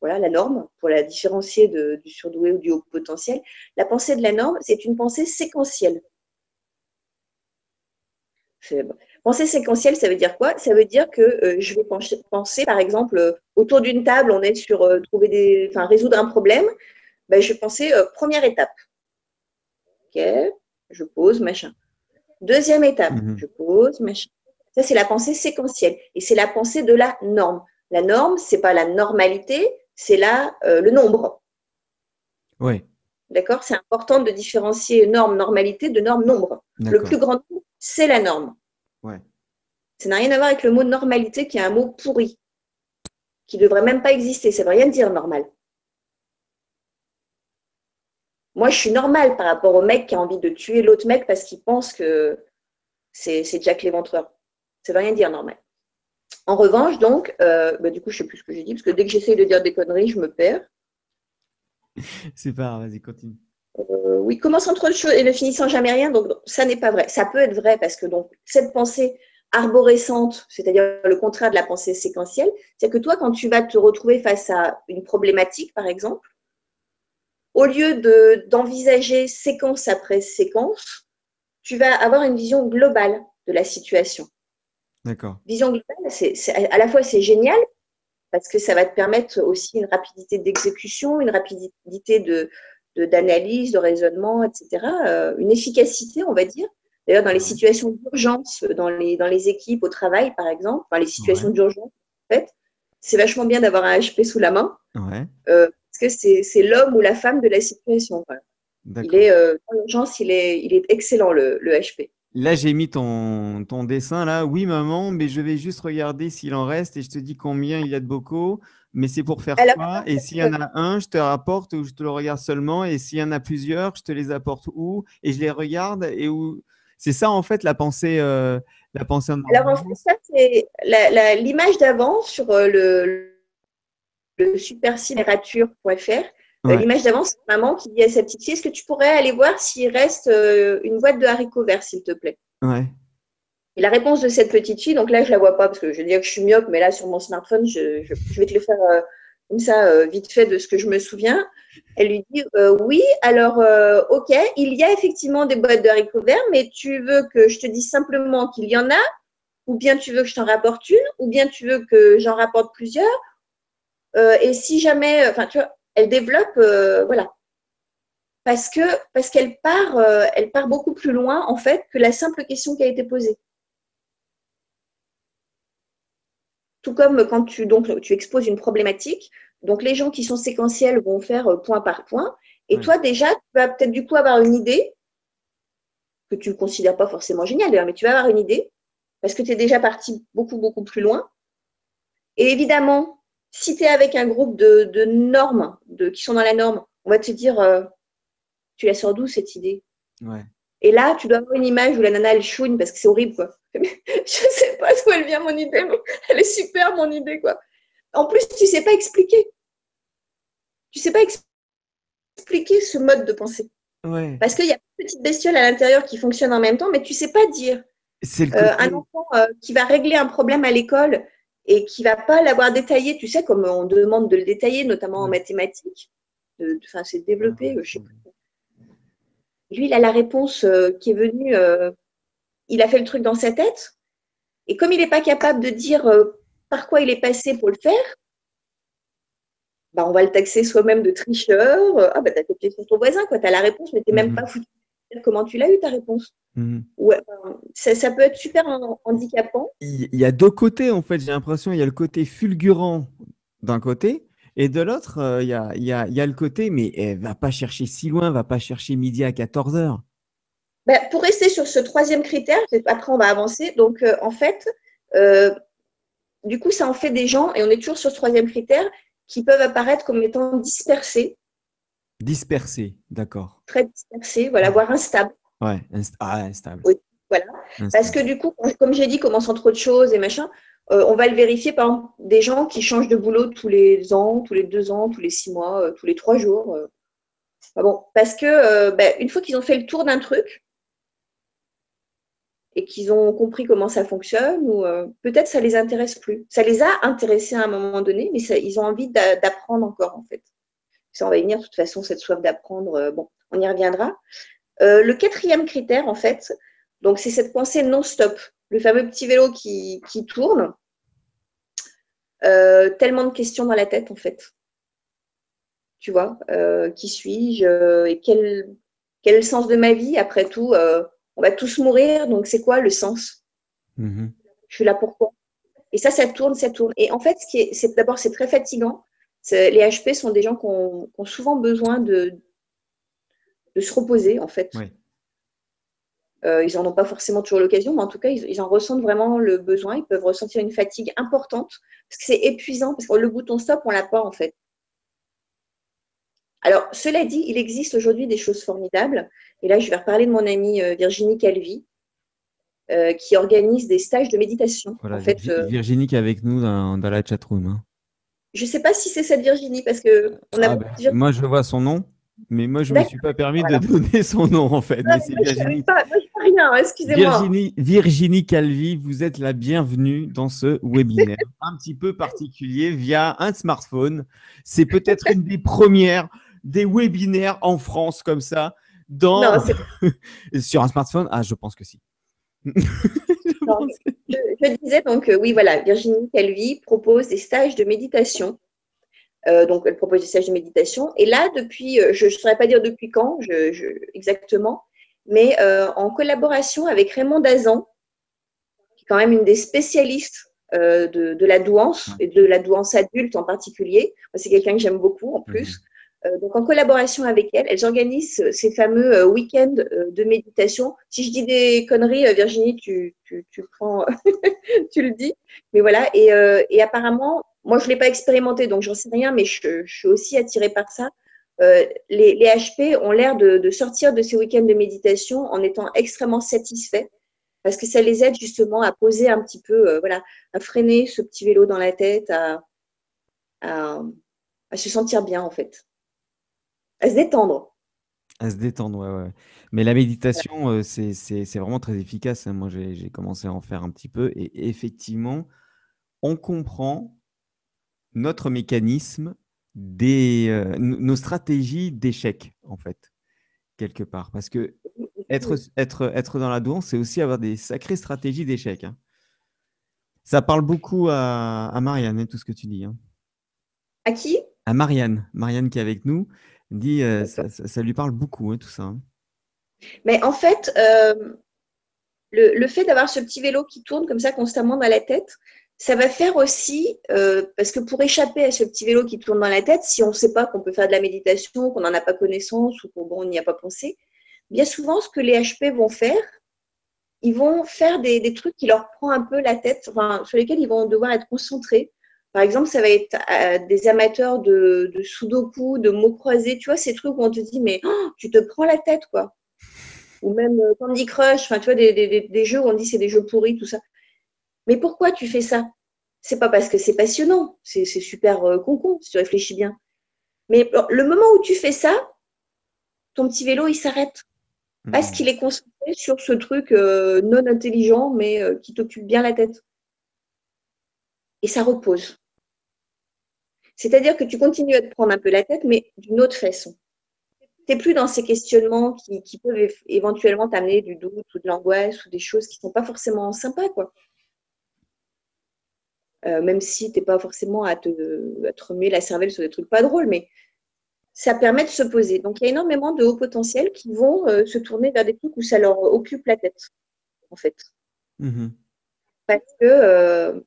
voilà, la norme, pour la différencier du surdoué ou du haut potentiel, la pensée de la norme, c'est une pensée séquentielle. Pensée séquentielle, ça veut dire quoi? Ça veut dire que je vais penser, par exemple, autour d'une table, on est sur résoudre un problème. Ben, je vais penser première étape. Ok, je pose, machin. Deuxième étape, Mhm. je pose, machin. Ça, c'est la pensée séquentielle. Et c'est la pensée de la norme. La norme, c'est pas la normalité, c'est le nombre. Ouais, D'accord? C'est important de différencier norme, normalité de norme, nombre. Le d'accord. plus grand nombre, c'est la norme. Ouais. Ça n'a rien à voir avec le mot normalité, qui est un mot pourri, qui ne devrait même pas exister. Ça ne veut rien dire normal. Moi, je suis normale par rapport au mec qui a envie de tuer l'autre mec parce qu'il pense que c'est Jack l'Éventreur. Ça ne veut rien dire normal. En revanche, donc, du coup, je ne sais plus ce que j'ai dit, parce que dès que j'essaye de dire des conneries, je me perds. C'est pas grave, vas-y, continue. Oui, commençant trop de choses et ne finissant jamais rien, donc ça n'est pas vrai. Ça peut être vrai parce que donc cette pensée arborescente, c'est-à-dire le contraire de la pensée séquentielle, c'est que toi, quand tu vas te retrouver face à une problématique, par exemple, au lieu d'envisager séquence après séquence, tu vas avoir une vision globale de la situation. D'accord. Vision globale, à la fois c'est génial parce que ça va te permettre aussi une rapidité d'exécution, une rapidité d'analyse, de raisonnement, etc. Une efficacité, on va dire. D'ailleurs, dans les Ouais. situations d'urgence, dans les équipes, au travail, par exemple, enfin, les situations Ouais. d'urgence, en fait, c'est vachement bien d'avoir un HP sous la main Ouais. parce que c'est l'homme ou la femme de la situation. Quoi. D'accord. Dans l'urgence, il est excellent, le HP. Là, j'ai mis ton dessin là. Oui, maman, mais je vais juste regarder s'il en reste et je te dis combien il y a de bocaux. Mais c'est pour faire Alors, quoi? Et s'il y en a un, je te rapporte ou je te le regarde seulement. Et s'il y en a plusieurs, je te les apporte où? Et je les regarde et où? C'est ça en fait la pensée en en fait, ordonnance. ça, c'est l'image d'avant sur le supercinérature.fr. Ouais, L'image d'avant, c'est maman qui dit à sa petite fille, est-ce que tu pourrais aller voir s'il reste une boîte de haricots verts, s'il te plaît? ouais, Et la réponse de cette petite fille, donc là, je ne la vois pas parce que je veux dire que je suis myope, mais là, sur mon smartphone, je vais te le faire comme ça, vite fait de ce que je me souviens. Elle lui dit oui, alors, ok, il y a effectivement des boîtes de haricots verts, mais tu veux que je te dise simplement qu'il y en a, ou bien tu veux que je t'en rapporte une, ou bien tu veux que j'en rapporte plusieurs. Et si jamais, enfin, tu vois, elle développe, voilà, parce qu'elle part beaucoup plus loin en fait que la simple question qui a été posée. Tout comme quand tu exposes une problématique, donc les gens qui sont séquentiels vont faire point par point, et ouais, toi déjà, tu vas peut-être du coup avoir une idée que tu ne considères pas forcément géniale d'ailleurs, mais tu vas avoir une idée parce que tu es déjà parti beaucoup beaucoup plus loin. Et évidemment, si tu es avec un groupe de normes, qui sont dans la norme, on va te dire, tu la sors d'où cette idée? ouais. Et là, tu dois avoir une image où la nana, elle chouine parce que c'est horrible, quoi. Je sais pas d'où elle vient, mon idée, mais elle est super, mon idée, quoi. En plus, tu sais pas expliquer. Tu sais pas expliquer ce mode de pensée. Ouais. Parce qu'il y a une petite bestiole à l'intérieur qui fonctionne en même temps, mais tu sais pas dire. C'est le Un côté. enfant qui va régler un problème à l'école et qui va pas l'avoir détaillé, tu sais, comme on demande de le détailler, notamment en Ouais. mathématiques, c'est Ah développé, ouais, je sais pas. Lui, il a la réponse qui est venue, il a fait le truc dans sa tête, et comme il n'est pas capable de dire par quoi il est passé pour le faire, bah, on va le taxer soi-même de tricheur. Ah, bah, t'as copié sur ton voisin, quoi. T'as la réponse, mais t'es même Mhm. pas foutu de dire comment tu l'as eu, ta réponse. Mhm. Ouais, enfin, ça peut être super handicapant. Il y a deux côtés, en fait, j'ai l'impression. Il y a le côté fulgurant d'un côté, et de l'autre, il y a le côté, mais va pas chercher si loin, va pas chercher midi à 14 heures. Ben, pour rester sur ce troisième critère, après on va avancer. Donc, en fait, euh, du coup, ça en fait des gens, et on est toujours sur ce troisième critère, qui peuvent apparaître comme étant dispersés, Dispersé, d'accord. très dispersés, voilà, Mhm. voire instables. Ouais, instable. Oui, voilà. Parce Instable. que du coup, comme j'ai dit, commençant trop de choses et machin, on va le vérifier par exemple, des gens qui changent de boulot tous les ans, tous les 2 ans, tous les 6 mois, tous les 3 jours. Ah bon, parce que ben, une fois qu'ils ont fait le tour d'un truc et qu'ils ont compris comment ça fonctionne, ou peut-être ça les intéresse plus. Ça les a intéressés à un moment donné, mais ça, ils ont envie d'apprendre encore en fait. Ça, on va y venir de toute façon, cette soif d'apprendre. Bon, on y reviendra. Le quatrième critère, en fait, donc c'est cette pensée non-stop, le fameux petit vélo qui tourne. Tellement de questions dans la tête, en fait. Tu vois, qui suis-je et quel est le sens de ma vie? Après tout, on va tous mourir, donc c'est quoi le sens? Mhm. Je suis là pourquoi? Et ça tourne, ça tourne. Et en fait, d'abord, c'est très fatigant. Les HP sont des gens qui ont souvent besoin de se reposer, en fait. Ouais. Ils n'en ont pas forcément toujours l'occasion, mais en tout cas, ils en ressentent vraiment le besoin. Ils peuvent ressentir une fatigue importante parce que c'est épuisant, parce que le bouton stop, on l'a pas en fait. Alors, cela dit, il existe aujourd'hui des choses formidables. Et là, je vais reparler de mon amie Virginie Calvi, qui organise des stages de méditation. En Voilà, fait, Virginie qui est avec nous dans la chatroom, hein. je ne sais pas si c'est cette Virginie, parce que on a Ah ben, déjà. moi je vois son nom, mais moi je me D'accord, suis pas permis de voilà. donner son nom en fait. Ah, Mais c'est moi, je savais Virginie. pas, moi, je sais rien, excusez-moi. Virginie Calvi, vous êtes la bienvenue dans ce webinaire un petit peu particulier via un smartphone. C'est peut-être une des premières des webinaires en France comme ça Non, dans c'est sur un smartphone. Ah, je pense que si. Je non, pense que je disais donc, oui, voilà, Virginie Calvi propose des stages de méditation. Donc, elle propose des stages de méditation. Et là, depuis, je ne saurais pas dire depuis quand exactement, mais en collaboration avec Raymond Dazan, qui est quand même une des spécialistes de la douance, ouais. et de la douance adulte en particulier. C'est quelqu'un que j'aime beaucoup en plus. Mhm. Donc, en collaboration avec elle, elles organisent ces fameux week-ends de méditation. Si je dis des conneries, Virginie, tu prends, tu le dis. Mais voilà, et apparemment, moi, je ne l'ai pas expérimenté, donc j'en sais rien, mais je suis aussi attirée par ça. Les HP ont l'air de sortir de ces week-ends de méditation en étant extrêmement satisfaits parce que ça les aide justement à poser un petit peu, voilà, à freiner ce petit vélo dans la tête, à, à se sentir bien en fait, à se détendre. À se détendre, ouais, ouais. Mais la méditation, c'est vraiment très efficace, hein. Moi, j'ai commencé à en faire un petit peu et effectivement, on comprend notre mécanisme nos stratégies d'échec, en fait, quelque part. Parce que être dans la douance, c'est aussi avoir des sacrées stratégies d'échec, hein. Ça parle beaucoup à Marianne, hein, tout ce que tu dis, hein. À qui? À Marianne qui est avec nous, dit ça lui parle beaucoup, hein, tout ça, hein. Mais en fait, le fait d'avoir ce petit vélo qui tourne comme ça constamment dans la tête, ça va faire aussi, parce que pour échapper à ce petit vélo qui tourne dans la tête, si on ne sait pas qu'on peut faire de la méditation, qu'on n'en a pas connaissance ou qu'on n'y a pas pensé, bien souvent, ce que les HP vont faire, ils vont faire des trucs qui leur prennent un peu la tête, enfin, sur lesquels ils vont devoir être concentrés. Par exemple, ça va être des amateurs de sudoku, de mots croisés, tu vois, ces trucs où on te dit, mais oh, tu te prends la tête, quoi. Ou même Candy Crush, enfin, tu vois, des jeux où on dit c'est des jeux pourris, tout ça. Mais pourquoi tu fais ça? C'est pas parce que c'est passionnant, c'est super concon, si tu réfléchis bien. Mais le moment où tu fais ça, ton petit vélo, il s'arrête. Parce Mhm. qu'il est concentré sur ce truc non intelligent, mais qui t'occupe bien la tête. Et ça repose. C'est-à-dire que tu continues à te prendre un peu la tête, mais d'une autre façon. Tu n'es plus dans ces questionnements qui peuvent éventuellement t'amener du doute ou de l'angoisse ou des choses qui ne sont pas forcément sympas, quoi. Même si tu n'es pas forcément à te remuer la cervelle sur des trucs pas drôles, mais ça permet de se poser. Donc, il y a énormément de hauts potentiels qui vont se tourner vers des trucs où ça leur occupe la tête, en fait. Mhm. Parce que,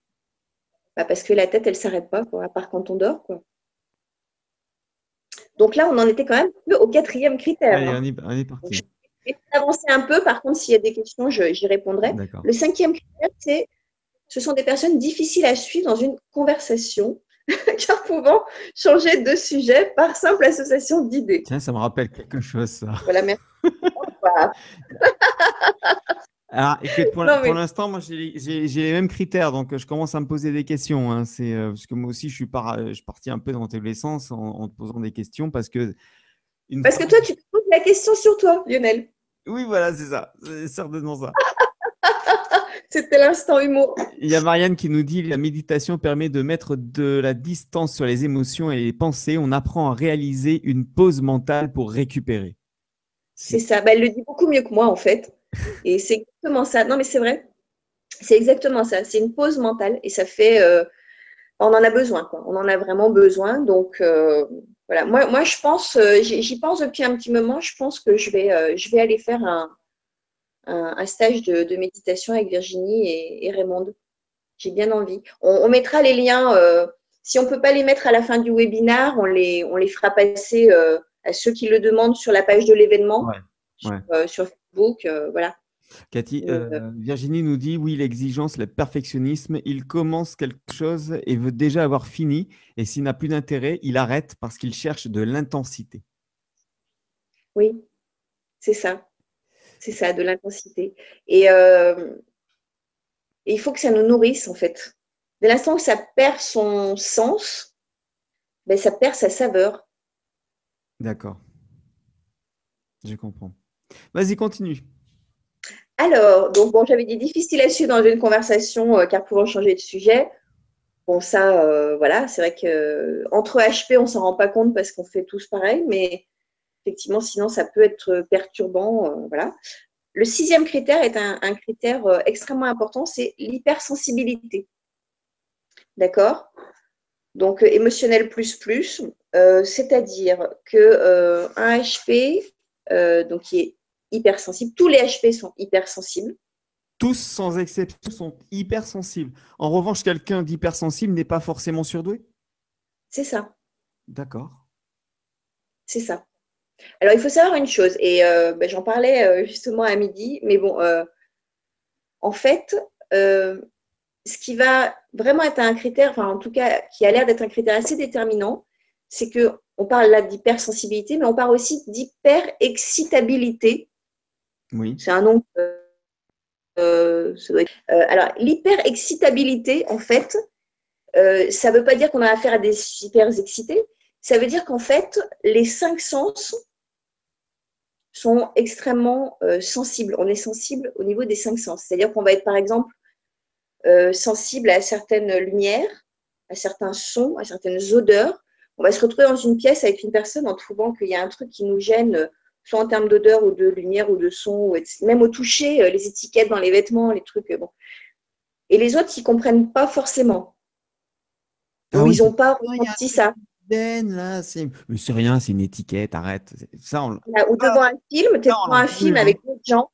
parce que la tête, elle ne s'arrête pas, quoi, à part quand on dort, quoi. Donc là, on en était quand même au quatrième critère. Allez, Hein. on est Donc, je parti. vais avancer un peu. Par contre, s'il y a des questions, j'y répondrai. D'accord. Le cinquième critère, ce sont des personnes difficiles à suivre dans une conversation, car pouvant changer de sujet par simple association d'idées. Tiens, ça me rappelle quelque chose, ça. Voilà, merci. Voilà. Alors, écoute, Non, pour mais l'instant, moi, j'ai les mêmes critères, donc je commence à me poser des questions. Hein. C'est parce que moi aussi, je suis parti un peu dans tous les sens en te posant des questions parce que une parce fois. que toi, tu te poses la question sur toi, Lionel. Oui, voilà, c'est ça. C'est certainement ça. C'était l'instant humour. Il y a Marianne qui nous dit la méditation permet de mettre de la distance sur les émotions et les pensées. On apprend à réaliser une pause mentale pour récupérer. C'est ça. Bah, elle le dit beaucoup mieux que moi, en fait. Et c'est exactement ça. Non, mais c'est vrai. C'est exactement ça. C'est une pause mentale. Et ça fait. On en a besoin, quoi. On en a vraiment besoin. Donc, voilà. Moi, je pense. J'y pense depuis un petit moment. Je pense que je vais aller faire un stage de méditation avec Virginie et Raymond. J'ai bien envie. On mettra les liens. Si on ne peut pas les mettre à la fin du webinaire, on les fera passer à ceux qui le demandent sur la page de l'événement, Ouais, ouais. sur Facebook. Voilà. Cathy, Euh, Virginie nous dit oui, l'exigence, le perfectionnisme, il commence quelque chose et veut déjà avoir fini. Et s'il n'a plus d'intérêt, il arrête parce qu'il cherche de l'intensité. oui, c'est ça. C'est ça, de l'intensité. Et, et il faut que ça nous nourrisse, en fait. Dès l'instant que ça perd son sens, ben, ça perd sa saveur. D'accord, je comprends. Vas-y, continue. Alors, donc, bon, j'avais dit difficile à suivre dans une conversation car pouvant changer de sujet. Bon, ça, voilà, c'est vrai qu'entre HP, on ne s'en rend pas compte parce qu'on fait tous pareil, mais effectivement, sinon, ça peut être perturbant. Voilà. Le sixième critère est un critère extrêmement important, c'est l'hypersensibilité. D'accord? Donc, émotionnel plus plus, c'est-à-dire qu'un HP, donc qui est hypersensible, tous les HP sont hypersensibles. Tous, sans exception, sont hypersensibles. En revanche, quelqu'un d'hypersensible n'est pas forcément surdoué. C'est ça, D'accord. c'est ça. Alors, il faut savoir une chose, et j'en parlais justement à midi, mais bon, en fait, ce qui va vraiment être un critère, enfin en tout cas qui a l'air d'être un critère assez déterminant, c'est qu'on parle là d'hypersensibilité, mais on parle aussi d'hyperexcitabilité. Oui. C'est un nom. Alors, l'hyperexcitabilité, en fait, ça ne veut pas dire qu'on a affaire à des hyper excités. Ça veut dire qu'en fait, les cinq sens sont extrêmement sensibles. On est sensible au niveau des cinq sens. C'est-à-dire qu'on va être, par exemple, sensible à certaines lumières, à certains sons, à certaines odeurs. On va se retrouver dans une pièce avec une personne en trouvant qu'il y a un truc qui nous gêne, soit en termes d'odeur ou de lumière ou de son, même au toucher, les étiquettes dans les vêtements, les trucs. Bon. Et les autres, ils ne comprennent pas forcément. Ah Ou oui, ils c'est n'ont pas il y a un ressenti truc ça. Ben, là, c'est. Mais c'est rien, c'est une étiquette, arrête. Ça, Ou devant un film, tu es ça, on devant l'a un entendu, film hein. avec d'autres gens.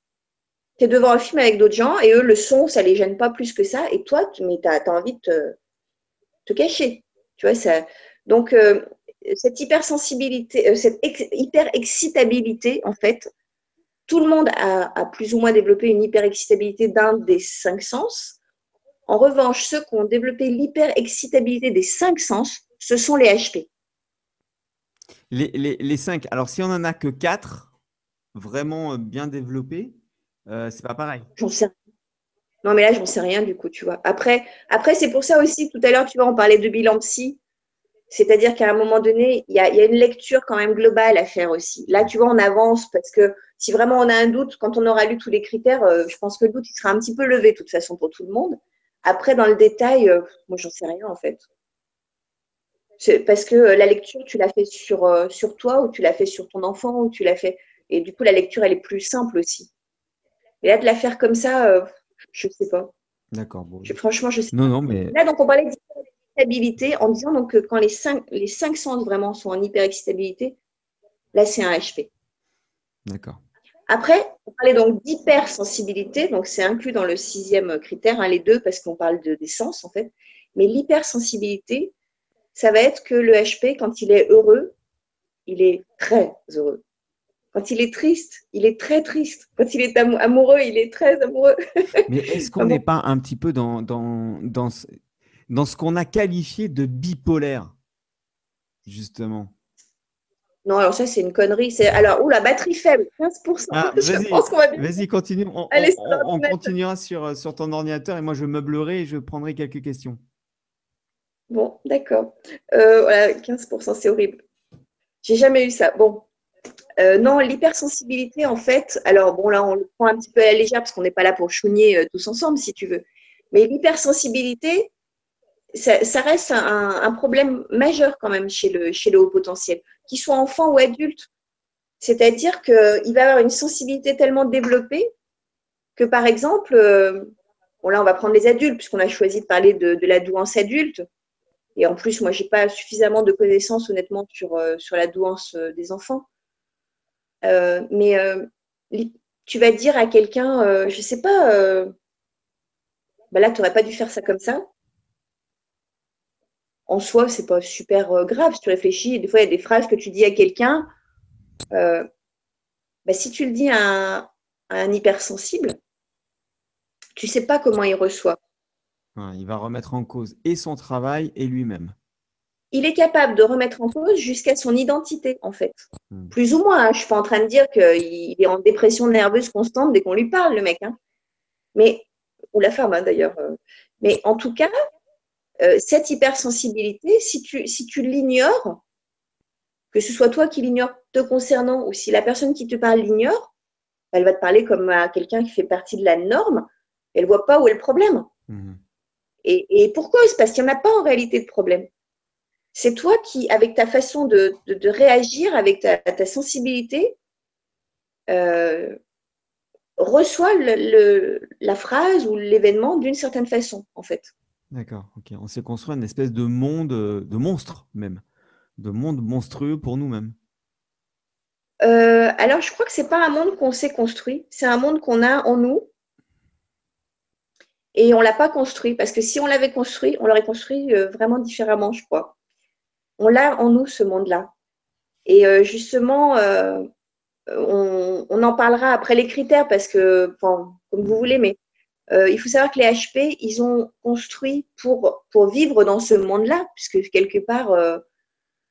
Tu es devant un film avec d'autres gens et eux, le son, ça ne les gêne pas plus que ça. Et toi, tu as envie de te cacher. Tu vois, ça. Donc, cette hypersensibilité, cette hyper-excitabilité, en fait, tout le monde a plus ou moins développé une hyper-excitabilité d'un des cinq sens. En revanche, ceux qui ont développé l'hyper-excitabilité des cinq sens, ce sont les HP. Les cinq. Alors, si on en a que quatre, vraiment bien développés, c'est pas pareil. J'en sais. Non, mais là, j'en sais rien du coup, tu vois. Après c'est pour ça aussi, tout à l'heure, tu vois, on parlait de bilan psy. C'est-à-dire qu'à un moment donné, il y a une lecture quand même globale à faire aussi. Là, tu vois, on avance parce que si vraiment on a un doute, quand on aura lu tous les critères, je pense que le doute, il sera un petit peu levé de toute façon pour tout le monde. Après, dans le détail, moi, j'en sais rien en fait. C'est parce que la lecture, tu l'as fait sur toi ou tu l'as fait sur ton enfant ou tu l'as fait. Et du coup, la lecture, elle est plus simple aussi. Et là, de la faire comme ça, je ne sais pas. D'accord. Bon. Franchement, je ne sais Non, pas. non, mais Là, donc, on parlait d'hyperexcitabilité en disant donc, que quand les cinq sens vraiment sont en hyperexcitabilité, là, c'est un HP. D'accord. Après, on parlait donc d'hypersensibilité, donc c'est inclus dans le 6e critère, hein, les deux, parce qu'on parle des sens, en fait. Mais l'hypersensibilité, ça va être que le HP, quand il est heureux, il est très heureux. Quand il est triste, il est très triste. Quand il est amoureux, il est très amoureux. Mais est-ce qu'on Enfin n'est bon. pas un petit peu dans ce qu'on a qualifié de bipolaire, justement? Non, alors ça, c'est une connerie. Alors, la batterie faible, 15%. Ah, Je pense qu'on va bien. vas-y, continue. Allez, sur On l'ordinateur. continuera sur ton ordinateur et moi, je meublerai et je prendrai quelques questions. Bon, d'accord. Voilà, 15%, c'est horrible. J'ai jamais eu ça. Bon, non, l'hypersensibilité, en fait, alors bon, là, on le prend un petit peu à la légère parce qu'on n'est pas là pour chouigner tous ensemble, si tu veux. Mais l'hypersensibilité, ça reste un problème majeur quand même chez le haut potentiel, qu'il soit enfant ou adulte. C'est-à-dire qu'il va avoir une sensibilité tellement développée que, par exemple, bon, là, on va prendre les adultes, puisqu'on a choisi de parler de la douance adulte. Et en plus, moi, je n'ai pas suffisamment de connaissances, honnêtement, sur la douance des enfants. Mais tu vas dire à quelqu'un, je ne sais pas, bah là, tu n'aurais pas dû faire ça comme ça. En soi, ce n'est pas super grave si tu réfléchis. Des fois, il y a des phrases que tu dis à quelqu'un. Bah, si tu le dis à un hypersensible, tu ne sais pas comment il reçoit. Ouais, il va remettre en cause et son travail et lui-même. Il est capable de remettre en cause jusqu'à son identité, en fait. Hmm. Plus ou moins, hein. Je ne suis pas en train de dire qu'il est en dépression nerveuse constante dès qu'on lui parle, le mec. Hein. Mais, ou la femme, hein, d'ailleurs. Mais en tout cas, cette hypersensibilité, si tu l'ignores, que ce soit toi qui l'ignores te concernant ou si la personne qui te parle l'ignore, elle va te parler comme à quelqu'un qui fait partie de la norme. Elle ne voit pas où est le problème. Hmm. Et pourquoi? C'est parce qu'il n'y en a pas en réalité de problème. C'est toi qui, avec ta façon de réagir, avec ta sensibilité, reçois la phrase ou l'événement d'une certaine façon, en fait. D'accord, ok. On s'est construit une espèce de monde, de monstre même, de monde monstrueux pour nous-mêmes. Alors, je crois que ce n'est pas un monde qu'on s'est construit, c'est un monde qu'on a en nous et on ne l'a pas construit. Parce que si on l'avait construit, on l'aurait construit vraiment différemment, je crois. On l'a en nous, ce monde-là. Et justement, on en parlera après les critères parce que, enfin, comme vous voulez, mais il faut savoir que les HP, ils ont construit pour vivre dans ce monde-là, puisque quelque part,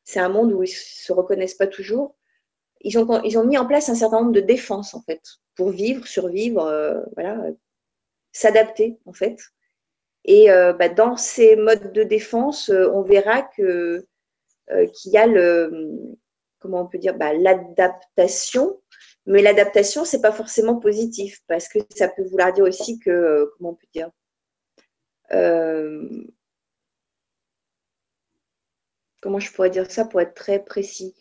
c'est un monde où ils ne se reconnaissent pas toujours. Ils ont mis en place un certain nombre de défenses, en fait, pour vivre, survivre, voilà, s'adapter, en fait. Et bah, dans ces modes de défense, on verra qu'il y a comment on peut dire, bah, l'adaptation. Mais l'adaptation, ce n'est pas forcément positif parce que ça peut vouloir dire aussi que, comment on peut dire, comment je pourrais dire ça pour être très précis?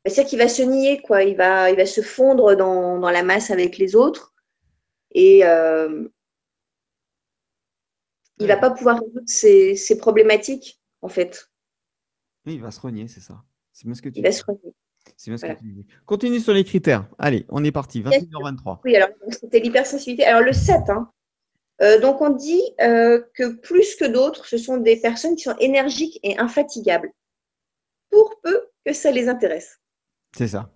C'est-à-dire qu'il va se nier, quoi. Il va se fondre dans la masse avec les autres et il ne Ouais, va pas pouvoir résoudre ses problématiques, en fait. oui, il va se renier, c'est ça. C'est bien ce que Il tu va dis. se renier. C'est bien ce que Voilà. tu dis. Continue sur les critères. Allez, on est parti. Bien sûr. 21h23. Oui, alors c'était l'hypersensibilité. Alors le 7, hein. Donc on dit que plus que d'autres, ce sont des personnes qui sont énergiques et infatigables, pour peu que ça les intéresse. C'est ça.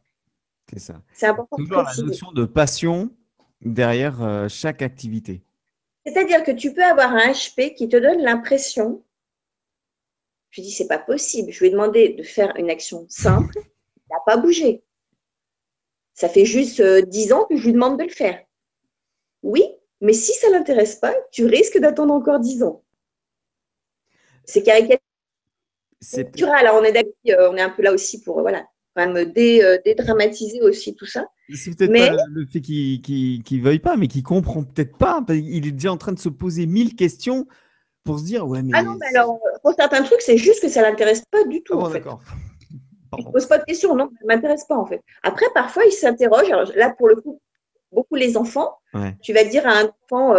C'est ça. C'est important de Toujours la préciser. notion de passion derrière chaque activité. C'est-à-dire que tu peux avoir un HP qui te donne l'impression, je dis c'est pas possible, je lui ai demandé de faire une action simple, il n'a pas bougé. Ça fait juste 10 ans que je lui demande de le faire. Oui, mais si ça ne l'intéresse pas, tu risques d'attendre encore 10 ans. C'est caricatural. C'est Là, on est un peu là aussi pour voilà, quand même dédramatiser aussi tout ça. c'est peut-être pas Mais le fait qu'il veuille pas, mais qu'il comprend peut-être pas. Il est déjà en train de se poser 1000 questions pour se dire, ouais, ah non, mais… mais alors pour certains trucs, c'est juste que ça ne l'intéresse pas du Ah tout en bon, fait. d'accord. Il ne Pardon. pose pas de questions, non, ça ne m'intéresse pas en fait. Après, parfois, il s'interroge. Alors là, pour le coup, beaucoup les enfants, Ouais. tu vas dire à un enfant,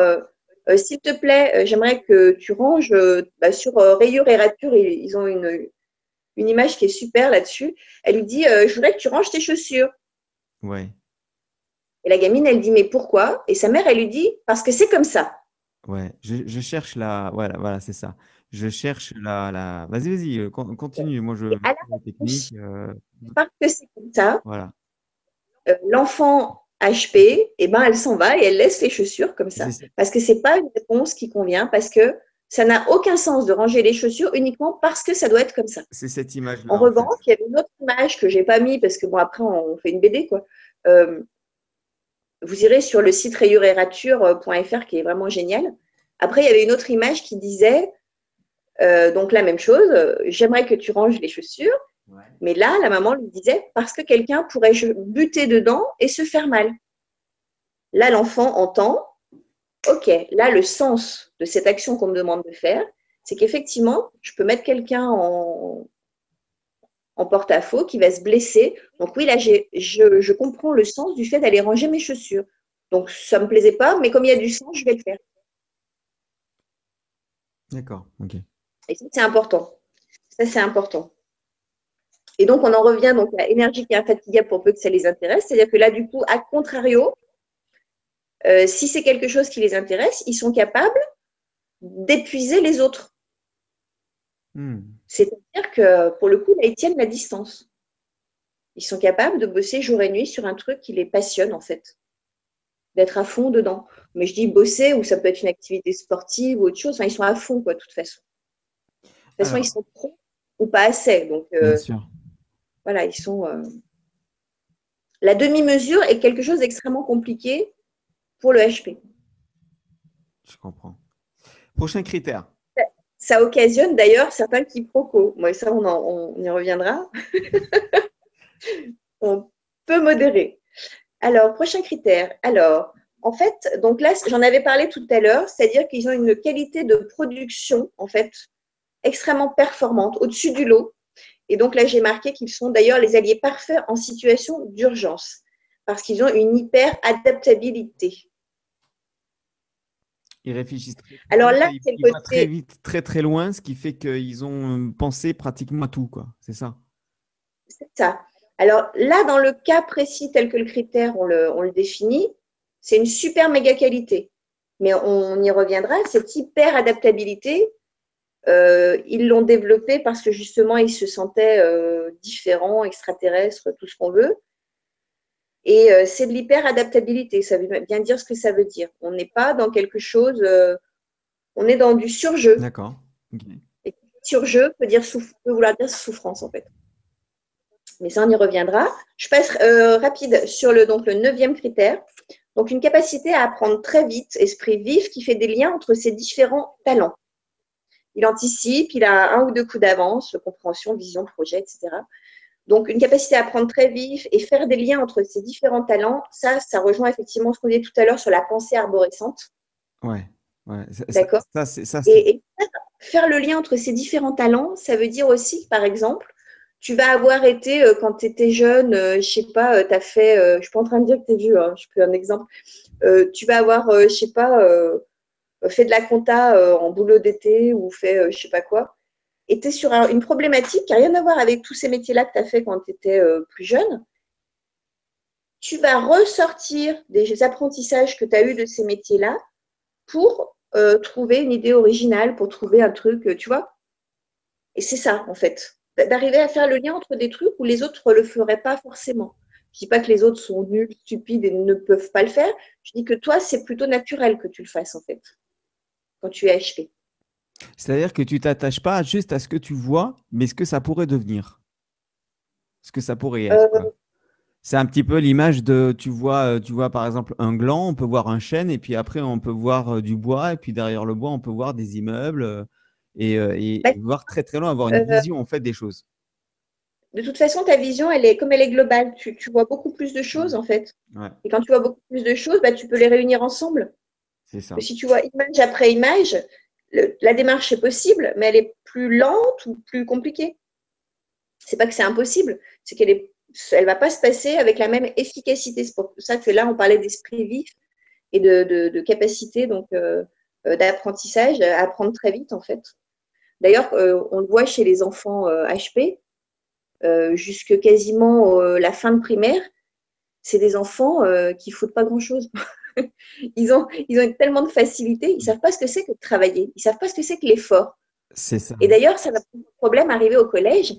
s'il te plaît, j'aimerais que tu ranges bah, sur rayures et ratures, ils ont une image qui est super là-dessus. Elle lui dit je voudrais que tu ranges tes chaussures. Ouais. Et la gamine, elle dit mais pourquoi? Et sa mère, elle lui dit parce que c'est comme ça. Ouais. Je cherche la. Voilà, voilà, c'est ça. Je cherche la. Vas-y, vas-y, continue. Moi, je Et à la la réponse, technique. parce que c'est comme ça, Voilà. l'enfant HP, eh ben, elle s'en va et elle laisse les chaussures comme C'est ça. Parce que c'est pas une réponse qui convient, parce que ça n'a aucun sens de ranger les chaussures uniquement parce que ça doit être comme ça. c'est cette En image-là, en fait. revanche, il y avait une autre image que j'ai pas mis parce que bon, après, on fait une BD, quoi. Euh, vous irez sur le site rayurerature.fr qui est vraiment génial. Après, il y avait une autre image qui disait, donc la même chose, j'aimerais que tu ranges les chaussures. Ouais. Mais là, la maman lui disait, parce que quelqu'un pourrait buter dedans et se faire mal. Là, l'enfant entend, OK, là, le sens de cette action qu'on me demande de faire, c'est qu'effectivement, je peux mettre quelqu'un en porte-à-faux qui va se blesser. Donc oui, là, je comprends le sens du fait d'aller ranger mes chaussures. Donc, ça ne me plaisait pas, mais comme il y a du sens, je vais le faire. D'accord. Ok. Et ça, c'est important. Ça, c'est important. Et donc, on en revient donc à l'énergie qui est infatigable pour peu que ça les intéresse. C'est-à-dire que là, du coup, à contrario, si c'est quelque chose qui les intéresse, ils sont capables d'épuiser les autres. C'est-à-dire que pour le coup, là, ils tiennent la distance. Ils sont capables de bosser jour et nuit sur un truc qui les passionne, en fait, d'être à fond dedans. Mais je dis bosser, ou ça peut être une activité sportive ou autre chose. Enfin, ils sont à fond, quoi, de toute façon. De toute façon, ils Alors, sont pros ou pas assez. Donc, bien sûr, voilà, ils sont. La demi-mesure est quelque chose d'extrêmement compliqué pour le HP. je comprends. Prochain critère. Ça occasionne d'ailleurs certains quiproquos. Moi, ça, on y reviendra. On peut modérer. Alors, prochain critère. Alors, en fait, donc là, j'en avais parlé tout à l'heure, c'est-à-dire qu'ils ont une qualité de production, en fait, extrêmement performante, au-dessus du lot. Et donc là, j'ai marqué qu'ils sont d'ailleurs les alliés parfaits en situation d'urgence, parce qu'ils ont une hyper adaptabilité. Ils réfléchissent très, très Alors vite là, et c'est le ils voient très côté, vite, très très loin, ce qui fait qu'ils ont pensé pratiquement à tout, quoi. C'est ça. c'est ça. Alors là, dans le cas précis tel que le critère, on le définit, c'est une super méga qualité. Mais on y reviendra, cette hyper adaptabilité, ils l'ont développée parce que justement, ils se sentaient différents, extraterrestres, tout ce qu'on veut. Et c'est de l'hyper-adaptabilité. Ça veut bien dire ce que ça veut dire. On n'est pas dans quelque chose, on est dans du surjeu. D'accord. Ok. Et surjeu peut vouloir dire souffrance, en fait. Mais ça, on y reviendra. Je passe rapide sur donc, le 9e critère. Donc, une capacité à apprendre très vite, esprit vif, qui fait des liens entre ses différents talents. Il anticipe, il a un ou deux coups d'avance, compréhension, vision, projet, etc. Donc, une capacité à apprendre très vif et faire des liens entre ces différents talents, ça rejoint effectivement ce qu'on disait tout à l'heure sur la pensée arborescente. Ouais. Ouais. D'accord. Ça, c'est. Et faire le lien entre ces différents talents, ça veut dire aussi que, par exemple, tu vas avoir été, quand tu étais jeune, je sais pas, tu as fait, je ne suis pas en train de dire que tu es vieux, hein, je peux un exemple. Tu vas avoir, je sais pas, fait de la compta en boulot d'été ou fait, je sais pas quoi. Et tu es sur une problématique qui n'a rien à voir avec tous ces métiers-là que tu as fait quand tu étais plus jeune. Tu vas ressortir des apprentissages que tu as eus de ces métiers-là pour trouver une idée originale, pour trouver un truc, tu vois. Et c'est ça, en fait, d'arriver à faire le lien entre des trucs où les autres ne le feraient pas forcément. Je ne dis pas que les autres sont nuls, stupides et ne peuvent pas le faire. Je dis que toi, c'est plutôt naturel que tu le fasses, en fait, quand tu es HP. C'est-à-dire que tu t'attaches pas juste à ce que tu vois, mais ce que ça pourrait devenir, ce que ça pourrait être, Euh, quoi. C'est un petit peu l'image de, tu vois par exemple un gland, on peut voir un chêne, et puis après on peut voir du bois, et puis derrière le bois on peut voir des immeubles, bah, et voir très très loin, avoir une euh, vision en fait des choses. de toute façon, ta vision, comme elle est globale, tu vois beaucoup plus de choses, Mm. en fait. Ouais, Et quand tu vois beaucoup plus de choses, bah, tu peux les réunir ensemble. c'est ça. Si tu vois image après image, la démarche est possible, mais elle est plus lente ou plus compliquée. C'est pas que c'est impossible, c'est elle va pas se passer avec la même efficacité. C'est pour ça que là, on parlait d'esprit vif et de capacité donc d'apprentissage, à apprendre très vite en fait. D'ailleurs, on le voit chez les enfants HP. jusque quasiment la fin de primaire, c'est des enfants qui ne foutent pas grand-chose. Ils ont tellement de facilité, ils ne savent pas ce que c'est que de travailler, ils ne savent pas ce que c'est que l'effort. C'est ça. Et d'ailleurs, ça va poser problème arriver au collège,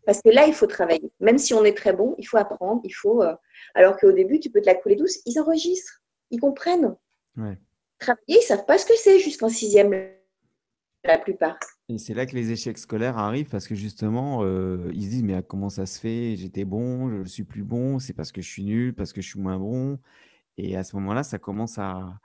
parce que là, il faut travailler. Même si on est très bon, il faut apprendre, alors qu'au début, tu peux te la couler douce, ils enregistrent, ils comprennent. Ouais. Travailler, ils ne savent pas ce que c'est jusqu'en sixième, la plupart. Et c'est là que les échecs scolaires arrivent parce que justement, ils se disent, mais comment ça se fait? J'étais bon, je ne suis plus bon, c'est parce que je suis nul, parce que je suis moins bon. Et à ce moment-là, ça commence à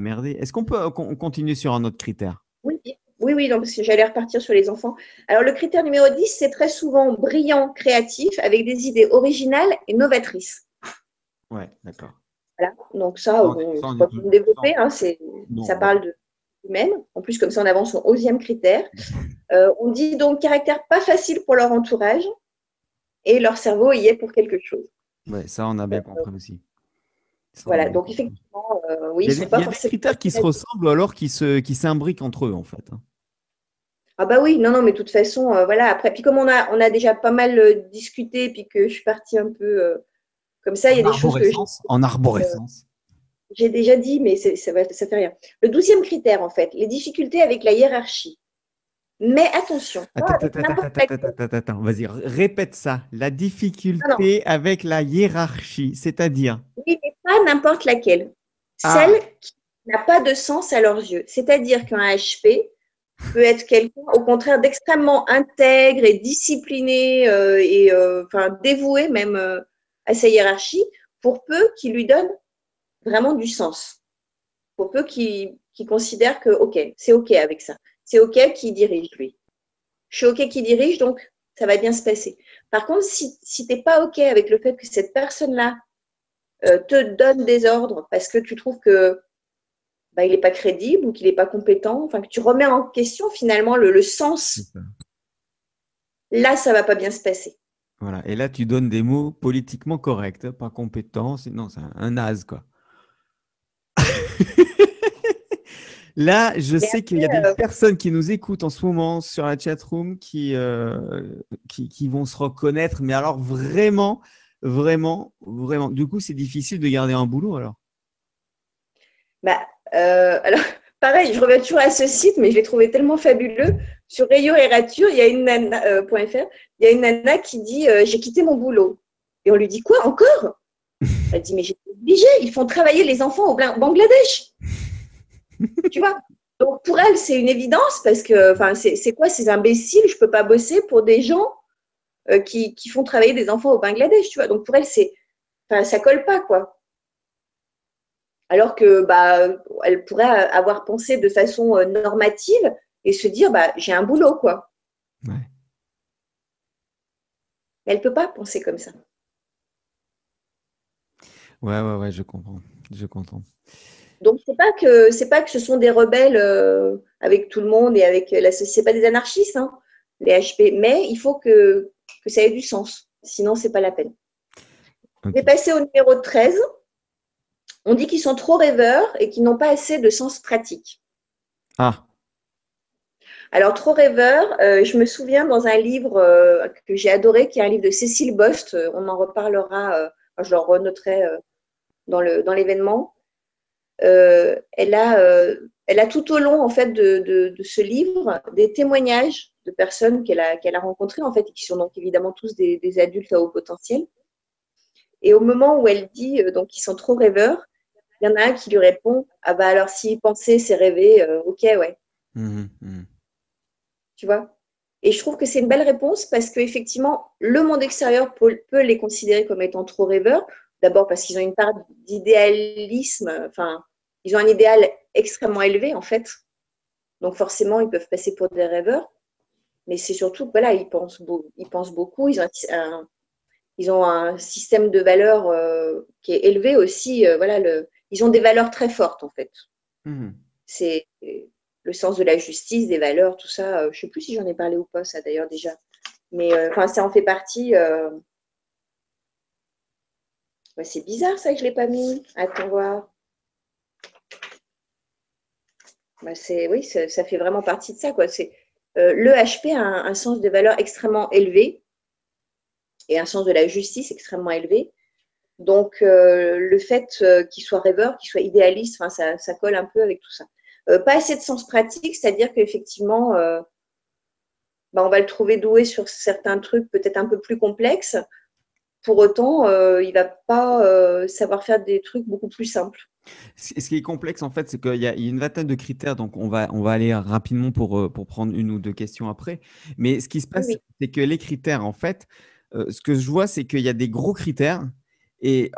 merder. Est-ce qu'on peut continuer sur un autre critère? Oui, oui, oui, donc, parce que j'allais repartir sur les enfants. Alors, le critère numéro 10, c'est très souvent brillant, créatif, avec des idées originales et novatrices. Ouais, d'accord. Voilà. Donc, ça, je Ça, ne on vais est pas tout. vous le développer, hein, Non, ça parle de lui-même. En plus, comme ça, on avance au 11e critère. On dit donc caractère pas facile pour leur entourage et leur cerveau y est pour quelque chose. ouais, ça, on a bien compris aussi. Ça, on a Voilà, bien donc compris. effectivement, oui, Il y ils a ne des, sont il pas y a des forcément critères qui se faciles. ressemblent ou alors qui s'imbriquent entre eux, en fait, hein. Ah bah oui, non, non, mais de toute façon, voilà, après, puis comme on a déjà pas mal discuté, puis que je suis partie un peu comme ça, il y a En des choses que arborescence. En arborescence. j'ai déjà dit, mais ça fait rien. Le 12e critère, en fait, les difficultés avec la hiérarchie. Mais attention, pas Attends, avec attends, attends, n'importe attends, laquelle. attends, attends, attends, vas-y, répète ça. La Non, non, difficulté avec la hiérarchie, c'est-à-dire. oui, mais pas n'importe laquelle. Celle Ah, qui n'a pas de sens à leurs yeux. C'est-à-dire qu'un HP peut être quelqu'un, au contraire, d'extrêmement intègre et discipliné enfin, dévoué même à sa hiérarchie, pour peu qu'il lui donne vraiment du sens. Pour peu qu'il considère que, OK, c'est OK avec ça. C'est OK qu'il dirige, lui. Je suis OK qu'il dirige, donc ça va bien se passer. Par contre, si tu n'es pas OK avec le fait que cette personne-là te donne des ordres parce que tu trouves que il n'est pas crédible ou qu'il n'est pas compétent, enfin que tu remets en question finalement le c'est sens, ça. là, ça ne va pas bien se passer. Voilà. Et là, tu donnes des mots politiquement corrects, hein, pas compétents. Non, c'est un naze, quoi. Là, je Mais sais qu'il y a après, des personnes qui nous écoutent en ce moment sur la chatroom qui vont se reconnaître, mais alors vraiment, vraiment, vraiment. Du coup, c'est difficile de garder un boulot alors. alors, pareil, je reviens toujours à ce site, mais je l'ai trouvé tellement fabuleux. Sur Rayon et Rature, il y a une nana, .fr, il y a une nana qui dit j'ai quitté mon boulot. Et on lui dit quoi encore? Elle dit mais j'étais obligée, ils font travailler les enfants au Bangladesh. Tu vois? Donc pour elle, c'est une évidence parce que enfin, c'est quoi ces imbéciles? Je ne peux pas bosser pour des gens qui font travailler des enfants au Bangladesh. Tu vois? Donc pour elle, enfin, ça colle pas, quoi. Alors que elle pourrait avoir pensé de façon normative et se dire j'ai un boulot, quoi. Ouais, Mais elle ne peut pas penser comme ça. ouais, ouais, ouais, je comprends. Je comprends. Donc c'est pas que ce sont des rebelles avec tout le monde et avec la société, c'est pas des anarchistes, hein, les HP, mais il faut que ça ait du sens. Sinon, c'est pas la peine. Je Ok. vais passer au numéro 13. On dit qu'ils sont trop rêveurs et qu'ils n'ont pas assez de sens pratique. Ah, Alors, trop rêveur, je me souviens dans un livre que j'ai adoré, qui est un livre de Cécile Bost, on en reparlera, je le renoterai dans l'événement. Elle a tout au long en fait de ce livre des témoignages de personnes qu'elle a rencontrées en fait, et qui sont donc évidemment tous des adultes à haut potentiel. Et au moment où elle dit donc qu'ils sont trop rêveurs, il y en a un qui lui répond ah bah alors s'il pensait c'est rêver, ok ouais, mhm, mhm. tu vois. Et je trouve que c'est une belle réponse parce qu'effectivement, le monde extérieur peut les considérer comme étant trop rêveurs. D'abord parce qu'ils ont une part d'idéalisme, enfin, ils ont un idéal extrêmement élevé en fait. Donc forcément, ils peuvent passer pour des rêveurs. Mais c'est surtout que voilà, ils pensent beaucoup, ils ont un système de valeurs qui est élevé aussi. Voilà, ils ont des valeurs très fortes en fait. Mhm. C'est le sens de la justice, des valeurs, tout ça. Je ne sais plus si j'en ai parlé ou pas, ça d'ailleurs déjà. Mais enfin, ça en fait partie. Ouais, c'est bizarre ça que je ne l'ai pas mis. Attends voir. Oui, ça fait vraiment partie de ça, quoi. Le HP a un sens de valeur extrêmement élevé. et un sens de la justice extrêmement élevé. Donc, le fait qu'il soit rêveur, qu'il soit idéaliste, ça colle un peu avec tout ça. Pas assez de sens pratique, c'est-à-dire qu'effectivement, on va le trouver doué sur certains trucs peut-être un peu plus complexes. Pour autant, il ne va pas savoir faire des trucs beaucoup plus simples. Ce qui est complexe, en fait, c'est qu'il y a une vingtaine de critères, donc on va aller rapidement pour prendre une ou deux questions après. Mais ce qui se Oui, passe, oui. c'est que les critères, en fait, ce que je vois, c'est qu'il y a des gros critères et,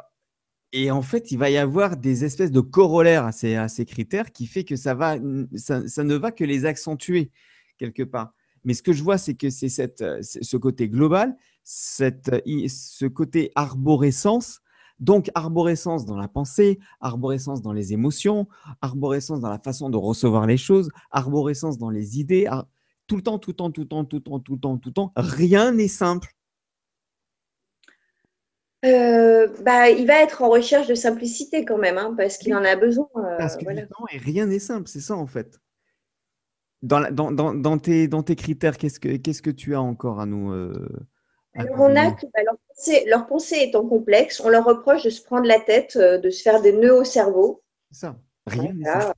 et en fait, il va y avoir des espèces de corollaires à ces critères qui fait que ça ne va que les accentuer quelque part. Mais ce que je vois, c'est que c'est ce côté global, ce côté arborescence. Donc, arborescence dans la pensée, arborescence dans les émotions, arborescence dans la façon de recevoir les choses, arborescence dans les idées, tout le temps, tout le temps, tout le temps, tout le temps, tout le temps, tout le temps. Rien n'est simple. Il va être en recherche de simplicité quand même, hein, parce qu'il Oui, en a besoin. parce que Voilà. justement, et rien n'est simple, c'est ça en fait. Dans tes critères, qu'est-ce que tu as encore à Alors, nous on a donner? que leur pensée étant complexe, on leur reproche de se prendre la tête, de se faire des nœuds au cerveau. C'est ça. Rien n'est simple. Voilà,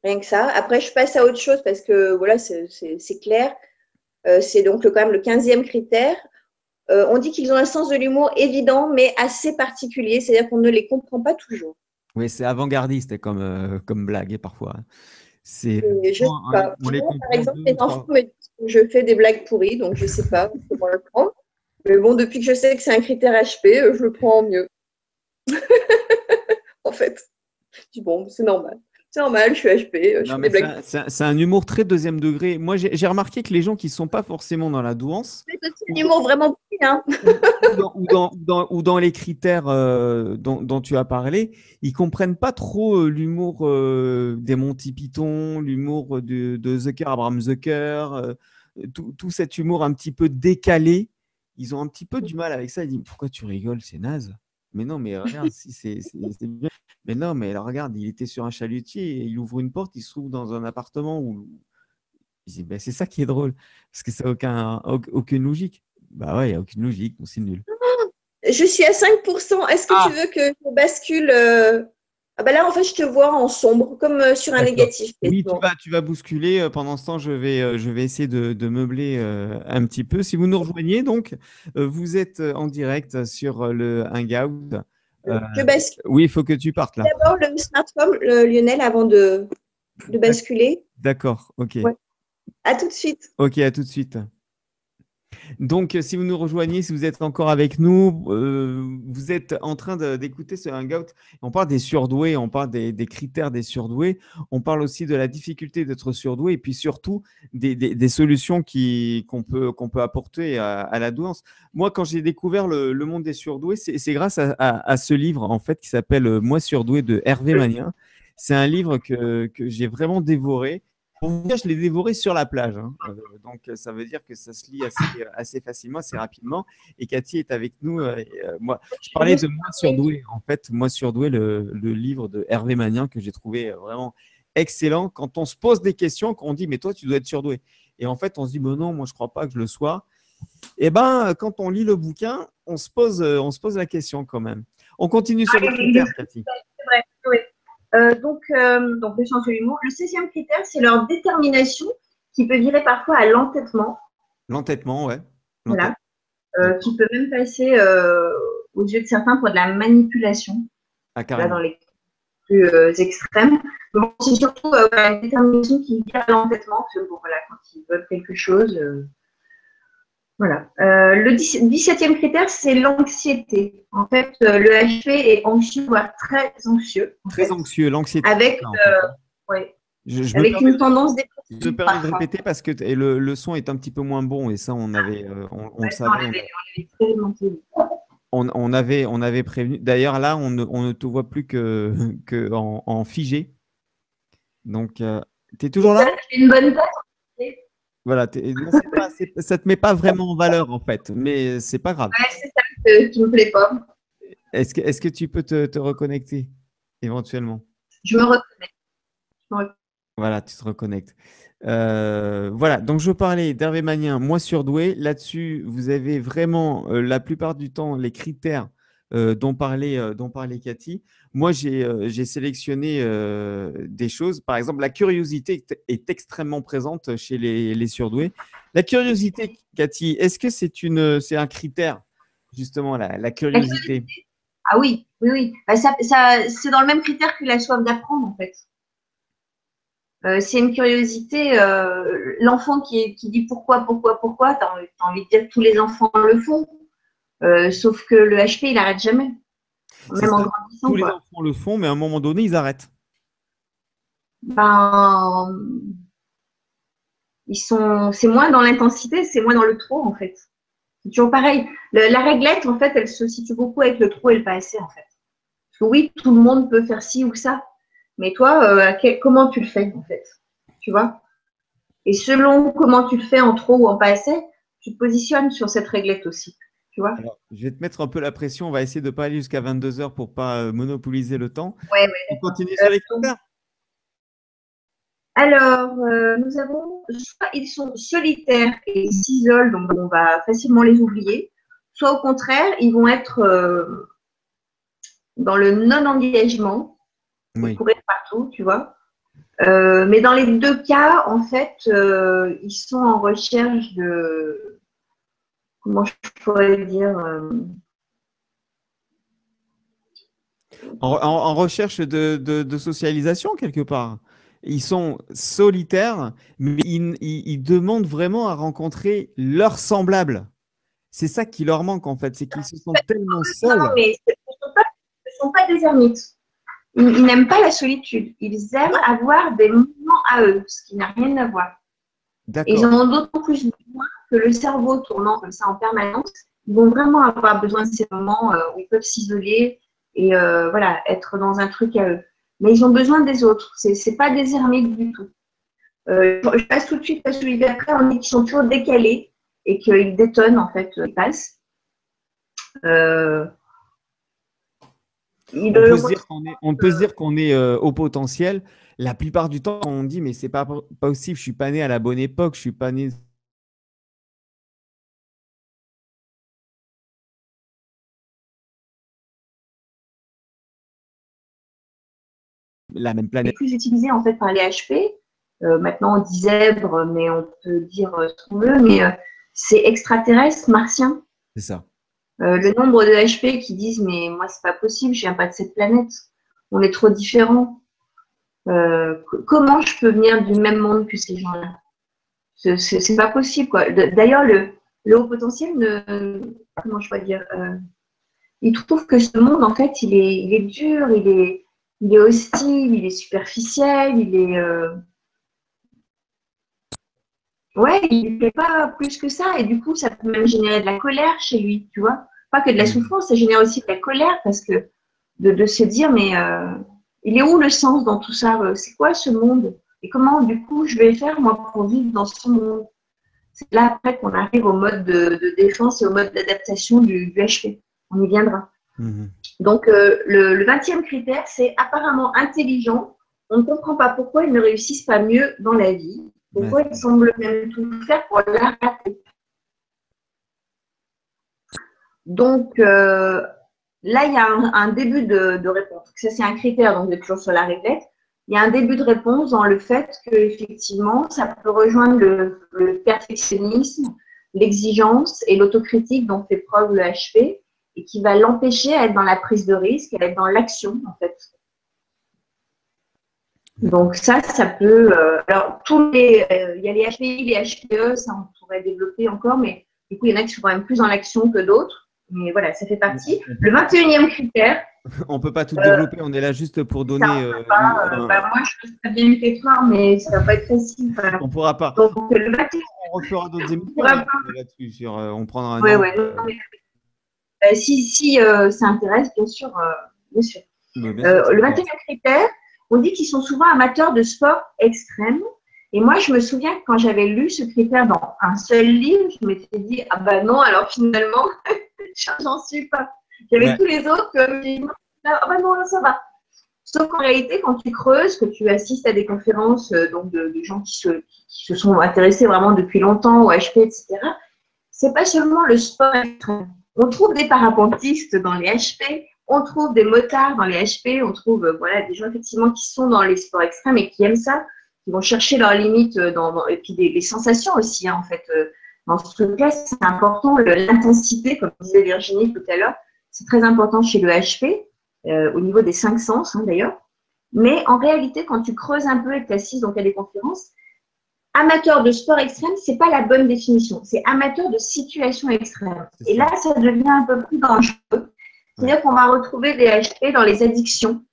rien que ça. Après, je passe à autre chose parce que voilà, c'est clair. C'est donc quand même le 15e critère. On dit qu'ils ont un sens de l'humour évident, mais assez particulier, c'est-à-dire qu'on ne les comprend pas toujours. Oui, c'est avant-gardiste comme, comme blague et parfois, hein. C'est, Et je ne sais pas. on les Moi, par comprend exemple, deux mes ou enfants trois. me disent que je fais des blagues pourries, donc je ne sais pas comment le prendre. Mais bon, depuis que je sais que c'est un critère HP, je le prends en mieux, en fait. Je dis bon, c'est normal. C'est normal, je suis HP, je Non, fais mais des blagues. c'est un humour très deuxième degré. Moi, j'ai remarqué que les gens qui ne sont pas forcément dans la douance, C'est aussi un humour vraiment pourri, hein. ou dans les critères dont tu as parlé, ils comprennent pas trop l'humour des Monty Python, l'humour de Zucker, Abraham Zucker, tout cet humour un petit peu décalé. Ils ont un petit peu du mal avec ça. Ils disent, pourquoi tu rigoles, c'est naze. Mais non, mais regarde, si c'est bien. Mais non, mais alors, regarde, il était sur un chalutier, et il ouvre une porte, il se trouve dans un appartement où. Je dis, ben, c'est ça qui est drôle, parce que ça n'a aucune logique. Bah ouais, il n'y a aucune logique, donc c'est nul. Je suis à 5%. Est-ce que tu Ah, veux que je bascule Ah bah là, en fait, je te vois en sombre, comme sur un d'accord. négatif, Oui, quasiment. tu vas bousculer. Pendant ce temps, je vais essayer de meubler un petit peu. Si vous nous rejoignez, donc, vous êtes en direct sur le Hangout. Euh, Je bascule oui, il faut que tu partes là. d'abord le smartphone, Lionel, avant de D'ac- basculer. D'accord, ok. Ouais. À tout de suite. Ok, à tout de suite. Donc, si vous nous rejoignez, si vous êtes encore avec nous, vous êtes en train d'écouter ce Hangout. On parle des surdoués, on parle des critères des surdoués, on parle aussi de la difficulté d'être surdoué et puis surtout des solutions qu'on peut apporter à la douance. Moi, quand j'ai découvert le monde des surdoués, c'est grâce à ce livre en fait qui s'appelle Moi surdoué de Hervé Manien. C'est un livre que j'ai vraiment dévoré. Pour vous dire, je l'ai dévoré sur la plage, hein. Donc, ça veut dire que ça se lit assez facilement, assez rapidement. Et Cathy est avec nous. Moi, je Je parlais me de suis Moi trompée. surdoué. En fait, Moi surdoué, le livre de Hervé Manien que j'ai trouvé vraiment excellent. Quand on se pose des questions, quand on dit, mais toi, tu dois être surdoué. Et en fait, on se dit, bon, non, moi, je ne crois pas que je le sois. Et ben, quand on lit le bouquin, on se pose la question quand même. On continue sur les critères, Cathy. C'est vrai, oui. Donc, le sens de l'humour. Le 16e critère, c'est leur détermination qui peut virer parfois à l'entêtement, L'entêtement, ouais. voilà, L'entêtement, d'accord. qui peut même passer aux yeux de certains pour de la manipulation, Ah, là, carrément. dans les plus extrêmes. Bon, c'est surtout une détermination qui vire à l'entêtement, parce que bon, voilà, quand ils veulent quelque chose, voilà. Le 17e critère, c'est l'anxiété. En fait, le HP est anxieux, voire très anxieux, en Très fait, anxieux, l'anxiété, avec, en fait, hein. ouais, Je me avec permets une tendance je me dépressive permets de parfois. répéter parce que le son est un petit peu moins bon et ça, on le Ouais, ça, savait, on avait expérimenté. on avait prévenu. D'ailleurs, là, on ne te voit plus que en figé. Donc, tu es toujours Ça là? fait une bonne tête. Voilà, non, ça te met pas vraiment en valeur, en fait, mais c'est pas grave. Ouais, c'est ça qui me plaît pas. Est-ce que tu peux te reconnecter éventuellement? Je me reconnais. Voilà, tu te reconnectes. Voilà, donc je parlais d'Hervé Magnin, moi surdoué. Là-dessus, vous avez vraiment la plupart du temps les critères dont parlait Cathy. Moi, j'ai sélectionné des choses. Par exemple, la curiosité est extrêmement présente chez les surdoués. La curiosité, Cathy, est-ce que c'est un critère, justement, la curiosité? Ah oui, oui, oui. Bah, c'est dans le même critère que la soif d'apprendre, en fait. C'est une curiosité. L'enfant qui dit pourquoi, t'as envie de dire que tous les enfants le font. Sauf que le HP, il n'arrête jamais, C'est même en ça. Tous grandissant, les quoi. enfants le font, mais à un moment donné, ils arrêtent. Ben, c'est moins dans l'intensité, c'est moins dans le trop, en fait. C'est toujours pareil. La réglette, en fait, elle se situe beaucoup avec le trop et le pas assez, en fait. Parce que oui, tout le monde peut faire ci ou ça. Mais toi, comment tu le fais, en fait? Tu vois? Et selon comment tu le fais en trop ou en pas assez, tu te positionnes sur cette réglette aussi. Tu vois? Alors, je vais te mettre un peu la pression. On va essayer de ne pas aller jusqu'à 22 heures pour ne pas monopoliser le temps. Ouais, ouais, On d'accord. continue sur les critères. Alors, nous avons, soit ils sont solitaires et s'isolent, donc on va facilement les oublier, soit au contraire, ils vont être dans le non-engagement, ils Oui. courir partout, tu vois. Mais dans les deux cas, en fait, ils sont en recherche de, comment je pourrais dire, En recherche de socialisation, quelque part. Ils sont solitaires, mais ils demandent vraiment à rencontrer leurs semblables. C'est ça qui leur manque, en fait. C'est qu'ils se sentent tellement non, seuls. mais ce sont pas des ermites. Ils n'aiment pas la solitude. Ils aiment Non, avoir des moments à eux, ce qui n'a rien à voir. Et ils d'accord. en ont d'autant plus besoin que le cerveau tournant comme ça en permanence, ils vont vraiment avoir besoin de ces moments où ils peuvent s'isoler et voilà, être dans un truc à eux. Mais ils ont besoin des autres. C'est pas des ermites du tout. Je passe tout de suite à celui d'après. On dit qu'ils sont toujours décalés et qu'ils détonnent en fait, ils passent. Euh, ils On peut le se dire qu'on est au potentiel. La plupart du temps, on dit, mais c'est pas possible, je suis pas né à la bonne époque, je suis pas né la même est planète. plus utilisé en fait par les HP. Maintenant, on dit zèbre, mais on peut dire ce qu'on veut. Mais c'est extraterrestre, martien. C'est ça. Le nombre de HP qui disent mais moi c'est pas possible, je viens pas de cette planète, on est trop différents. Comment je peux venir du même monde que ces gens-là? C'est pas possible quoi. D'ailleurs le haut potentiel comment je peux dire, il trouve que ce monde en fait il est dur, il est hostile, il est superficiel, ouais, il ne fait pas plus que ça et du coup ça peut même générer de la colère chez lui, tu vois. Pas que de la Mhm. souffrance, ça génère aussi de la colère parce que de se dire, mais il est où le sens dans tout ça? C'est quoi ce monde? Et comment, du coup, je vais faire, moi, pour vivre dans ce monde? C'est là, après, qu'on arrive au mode de défense et au mode d'adaptation du HP. On y viendra. Mhm. Donc, le 20e critère, c'est apparemment intelligent. On ne comprend pas pourquoi ils ne réussissent pas mieux dans la vie. Ouais, Pourquoi ils semblent même tout faire pour la rater. Donc, là, il y a un début de réponse. Ça, c'est un critère, donc vous êtes toujours sur la réglette. Il y a un début de réponse dans le fait qu'effectivement, ça peut rejoindre le perfectionnisme, l'exigence et l'autocritique dont fait preuve le HP et qui va l'empêcher à être dans la prise de risque, à être dans l'action, en fait. d'accord. Donc ça peut… alors, il y a les HPI, les HPE, ça on pourrait développer encore, mais du coup, il y en a qui sont quand même plus dans l'action que d'autres. Mais voilà, ça fait partie. On peut Le pas tout, 21e critère, on peut pas tout développer, on est là juste pour ça donner on peut pas, moi je peux très bien lutter fort, mais ça va pas être facile. Voilà. on pourra pas. Donc le 21e, On refera d'autres on émissions pourra d'ailleurs pas. là-dessus. On prendra un Ouais, angle. ouais, non, mais, si ça intéresse, bien sûr, bien sûr. Mais bien sûr, ça Le m'intéresse. 21e critère, on dit qu'ils sont souvent amateurs de sport extrême. Et moi, je me souviens que quand j'avais lu ce critère dans un seul livre, je m'étais dit, ah ben non, alors finalement, j'en suis pas. J'avais Ouais. tous les autres, comme j'ai dit, ah ben non, là, ça va. Sauf qu'en réalité, quand tu creuses, que tu assistes à des conférences donc de gens qui se sont intéressés vraiment depuis longtemps au HP, etc., c'est pas seulement le sport extrême. On trouve des parapentistes dans les HP, on trouve des motards dans les HP, on trouve voilà, des gens effectivement qui sont dans les sports extrêmes et qui aiment ça, qui vont chercher leurs limites et puis des sensations aussi, hein, en fait. Dans ce truc-là, c'est important, l'intensité, comme disait Virginie tout à l'heure, c'est très important chez le HP, au niveau des 5 sens, hein, d'ailleurs. Mais en réalité, quand tu creuses un peu et que tu assises donc à des conférences, amateur de sport extrême, c'est pas la bonne définition. C'est amateur de situation extrême. Et là, ça devient un peu plus dangereux. C'est-à-dire qu'on va retrouver des HP dans les addictions.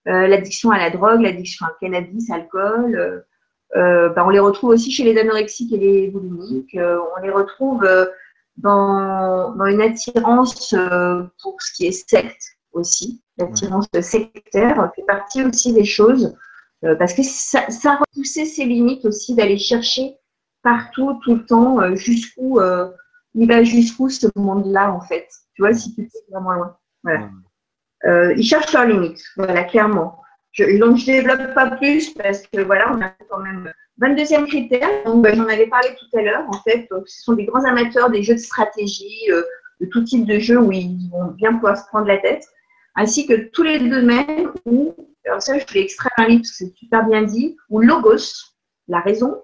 L'addiction à la drogue, l'addiction à cannabis, alcool. On les retrouve aussi chez les anorexiques et les boulimiques. On les retrouve dans une attirance pour ce qui est secte aussi. L'attirance sectaire fait partie aussi des choses. Parce que ça repoussait ses limites aussi d'aller chercher partout, tout le temps, il va jusqu'où ce monde-là, en fait. Tu vois, si tu fais vraiment loin. Voilà. Ils cherchent leurs limites, voilà, clairement. Donc, je ne développe pas plus parce que, voilà, on a quand même 22e critère. Donc, j'en avais parlé tout à l'heure, en fait. Donc, ce sont des grands amateurs des jeux de stratégie, de tout type de jeux où ils vont bien pouvoir se prendre la tête, ainsi que tous les domaines où, alors ça, je vais extraire un livre parce que c'est super bien dit, où logos, la raison,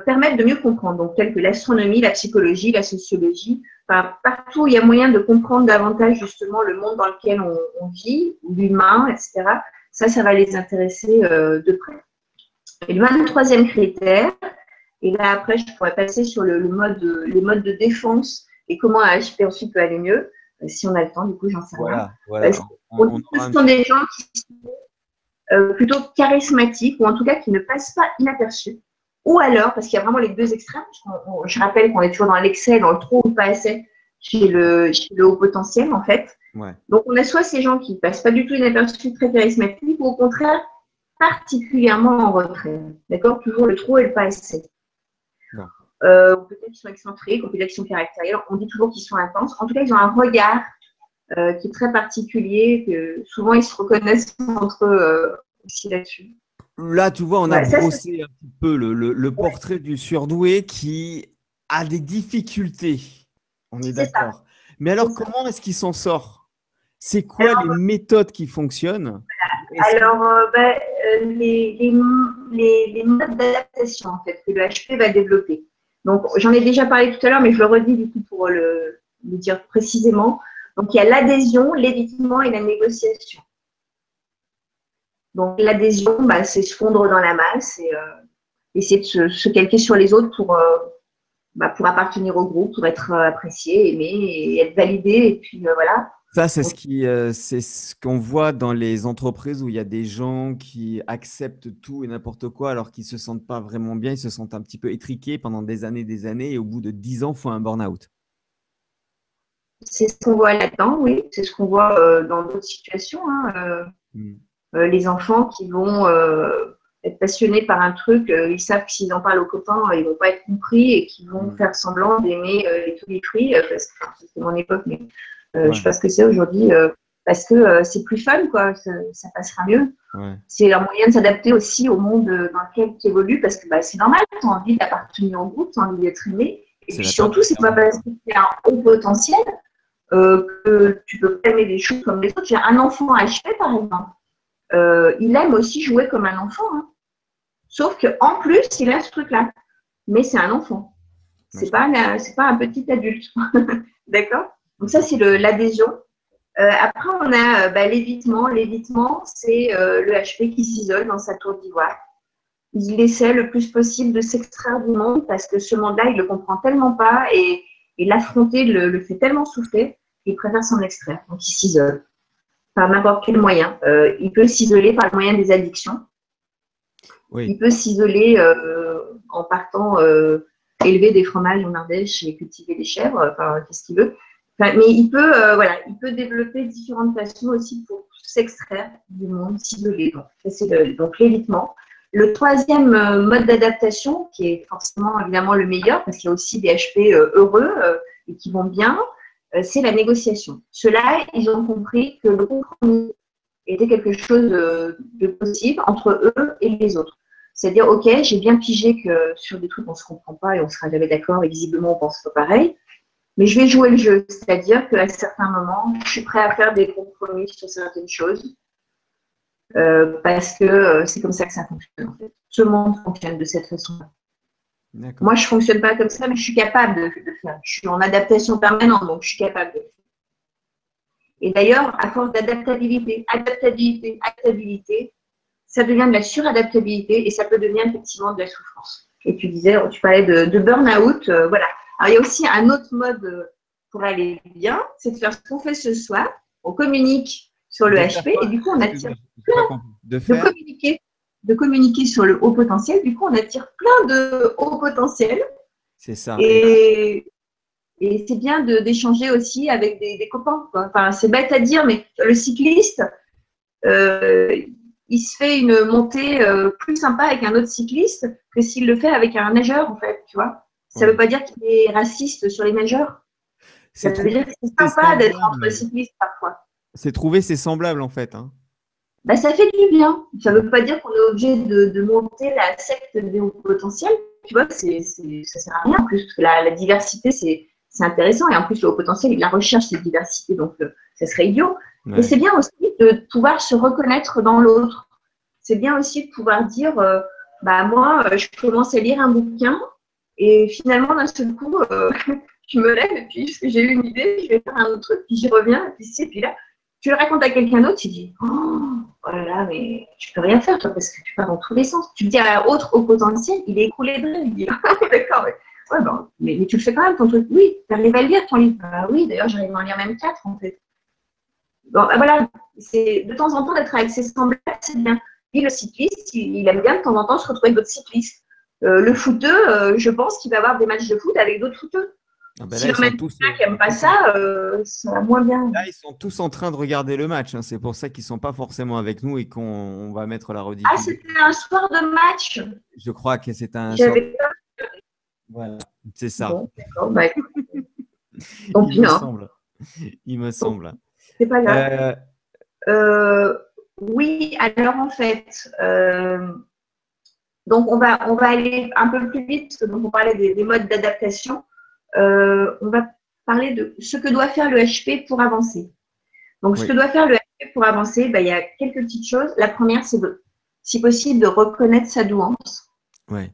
permettent de mieux comprendre. Donc, tels que l'astronomie, la psychologie, la sociologie, enfin, partout où il y a moyen de comprendre davantage justement le monde dans lequel on vit, l'humain, etc. Ça va les intéresser de près. Et le 23e critère, et là après, je pourrais passer sur les modes de défense et comment un HP ensuite peut aller mieux, si on a le temps, du coup, j'en sais rien. Voilà. Ce sont des gens qui sont plutôt charismatiques, ou en tout cas qui ne passent pas inaperçus. Ou alors, parce qu'il y a vraiment les deux extrêmes, je rappelle qu'on est toujours dans l'excès, dans le trop ou pas assez, chez le haut potentiel, en fait. Ouais. Donc, on a soit ces gens qui ne passent pas du tout inaperçus, très charismatiques, ou au contraire, particulièrement en retrait. D'accord? Toujours le trop et le pas assez. Peut-être qu'ils sont excentriques, ou peut-être qu'ils sont caractériels. On dit toujours qu'ils sont intenses. En tout cas, ils ont un regard qui est très particulier, que souvent, ils se reconnaissent entre eux aussi là-dessus. Là, tu vois, on a brossé un petit peu le portrait du surdoué qui a des difficultés. On est d'accord. Mais alors, comment est-ce qu'il s'en sort? C'est quoi les méthodes qui fonctionnent? Alors, les modes d'adaptation en fait, que le HP va développer. Donc, j'en ai déjà parlé tout à l'heure, mais je le redis du coup pour le dire précisément. Donc, il y a l'adhésion, l'évitement et la négociation. Donc, l'adhésion, c'est se fondre dans la masse et essayer de se calquer sur les autres pour appartenir au groupe, pour être apprécié, aimé et être validé. Et puis, voilà. Ça, c'est ce qu'on voit dans les entreprises où il y a des gens qui acceptent tout et n'importe quoi alors qu'ils ne se sentent pas vraiment bien, ils se sentent un petit peu étriqués pendant des années et au bout de 10 ans, font un burn-out. C'est ce qu'on voit là-dedans, oui. C'est ce qu'on voit dans d'autres situations. Hein. Les enfants qui vont être passionnés par un truc, ils savent que s'ils en parlent aux copains, ils ne vont pas être compris et qu'ils vont faire semblant d'aimer tous les fruits, parce que c'était mon époque, mais je ne sais pas ce que c'est aujourd'hui, parce que c'est plus fun, quoi, ça passera mieux. Ouais. C'est un moyen de s'adapter aussi au monde dans lequel tu évolues, parce que c'est normal, tu as envie d'appartenir au groupe, tu as envie d'être aimé, et puis surtout, c'est pas parce que tu as un haut potentiel que tu peux pas aimer des choses comme les autres. J'ai un enfant HP, par exemple. Il aime aussi jouer comme un enfant. Hein. Sauf qu'en plus, il a ce truc-là. Mais c'est un enfant. C'est pas un petit adulte. D'accord? Donc ça, c'est l'adhésion. Après, on a l'évitement. L'évitement, c'est le HP qui s'isole dans sa tour d'ivoire. Il essaie le plus possible de s'extraire du monde parce que ce monde-là, il ne le comprend tellement pas et l'affronter le fait tellement souffler qu'il préfère s'en extraire. Donc, il s'isole. Par n'importe quel moyen. Il peut s'isoler par le moyen des addictions. Oui. Il peut s'isoler en partant élever des fromages en Ardèche et cultiver des chèvres, qu'est-ce qu'il veut. Mais il peut développer différentes façons aussi pour s'extraire du monde, s'isoler. Donc, c'est donc l'évitement. Le troisième mode d'adaptation, qui est forcément évidemment le meilleur, parce qu'il y a aussi des HP heureux et qui vont bien, c'est la négociation. Ceux-là, ils ont compris que le compromis était quelque chose de possible entre eux et les autres. C'est-à-dire, OK, j'ai bien pigé que sur des trucs, on ne se comprend pas et on ne sera jamais d'accord et visiblement, on pense pas pareil. Mais je vais jouer le jeu. C'est-à-dire qu'à certains moments, je suis prêt à faire des compromis sur certaines choses parce que c'est comme ça que ça fonctionne. En fait. Ce monde fonctionne de cette façon-là. Moi, je ne fonctionne pas comme ça, mais je suis capable de le faire. Je suis en adaptation permanente, donc je suis capable de le faire. Et d'ailleurs, à force d'adaptabilité, ça devient de la suradaptabilité et ça peut devenir effectivement de la souffrance. Et tu parlais de burn-out, voilà. Alors, il y a aussi un autre mode pour aller bien, c'est de faire ce qu'on fait ce soir. On communique sur le HP et du coup, on attire plein de communiquer sur le haut potentiel. Du coup, on attire plein de hauts potentiels. C'est ça. Et c'est bien d'échanger aussi avec des copains. Quoi. Enfin, c'est bête à dire, mais le cycliste, il se fait une montée plus sympa avec un autre cycliste que s'il le fait avec un nageur, en fait, tu vois. Ça ne veut pas dire qu'il est raciste sur les nageurs. Ça veut dire que c'est sympa d'être entre cyclistes parfois. C'est trouver ses semblables, en fait. Hein. Bah, ça fait du bien. Ça ne veut pas dire qu'on est obligé de monter la secte des hauts potentiels. Tu vois, ça ne sert à rien. En plus, parce que la diversité, c'est intéressant. Et en plus, le haut potentiel, il la recherche, cette diversité. Donc, ça serait idiot. Ouais. Mais c'est bien aussi de pouvoir se reconnaître dans l'autre. C'est bien aussi de pouvoir dire, moi, je commence à lire un bouquin et finalement, d'un seul coup, je me lève et puis j'ai eu une idée, je vais faire un autre truc, puis j'y reviens, et puis là, tu le racontes à quelqu'un d'autre, tu dis, oh là là, mais tu peux rien faire, toi, parce que tu pars dans tous les sens. Tu te dis à l'autre au potentiel, il est écoulé de rêve. Il dit, d'accord, mais tu le fais quand même, ton truc. Oui, tu arrives à le lire, ton livre. Oui, d'ailleurs, j'arrive à en lire même 4, en fait. Bon, voilà, c'est de temps en temps d'être avec ses semblables, c'est bien. Et le cycliste, il aime bien de temps en temps se retrouver avec d'autres cyclistes. Le footeux, je pense qu'il va avoir des matchs de foot avec d'autres footeux. Si le mec qui n'aime pas ça, ça va moins bien. Là, ils sont tous en train de regarder le match. Hein. C'est pour ça qu'ils ne sont pas forcément avec nous et qu'on va mettre la rediffusion. Ah, c'était un soir de match. Je crois que c'est un soir. Voilà, c'est ça. Bon, d'accord. Bah, donc, il me semble. C'est pas grave. Oui, alors en fait, donc on va aller un peu plus vite, parce que donc on parlait des modes d'adaptation. On va parler de ce que doit faire le HP pour avancer. Donc, ce que doit faire le HP pour avancer, il y a quelques petites choses. La première, c'est si possible, de reconnaître sa douance. Ouais.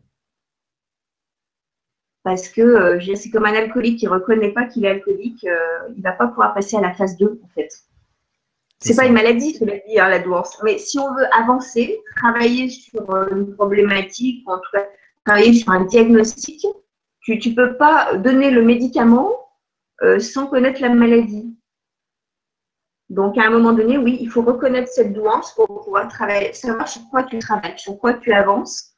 Parce que c'est comme un alcoolique qui ne reconnaît pas qu'il est alcoolique, il ne va pas pouvoir passer à la phase 2, en fait. C'est pas une maladie, cela dit, la douance. Mais si on veut avancer, travailler sur une problématique, ou en tout cas travailler sur un diagnostic, tu ne peux pas donner le médicament sans connaître la maladie. Donc, à un moment donné, oui, il faut reconnaître cette douance pour pouvoir travailler, savoir sur quoi tu travailles, sur quoi tu avances.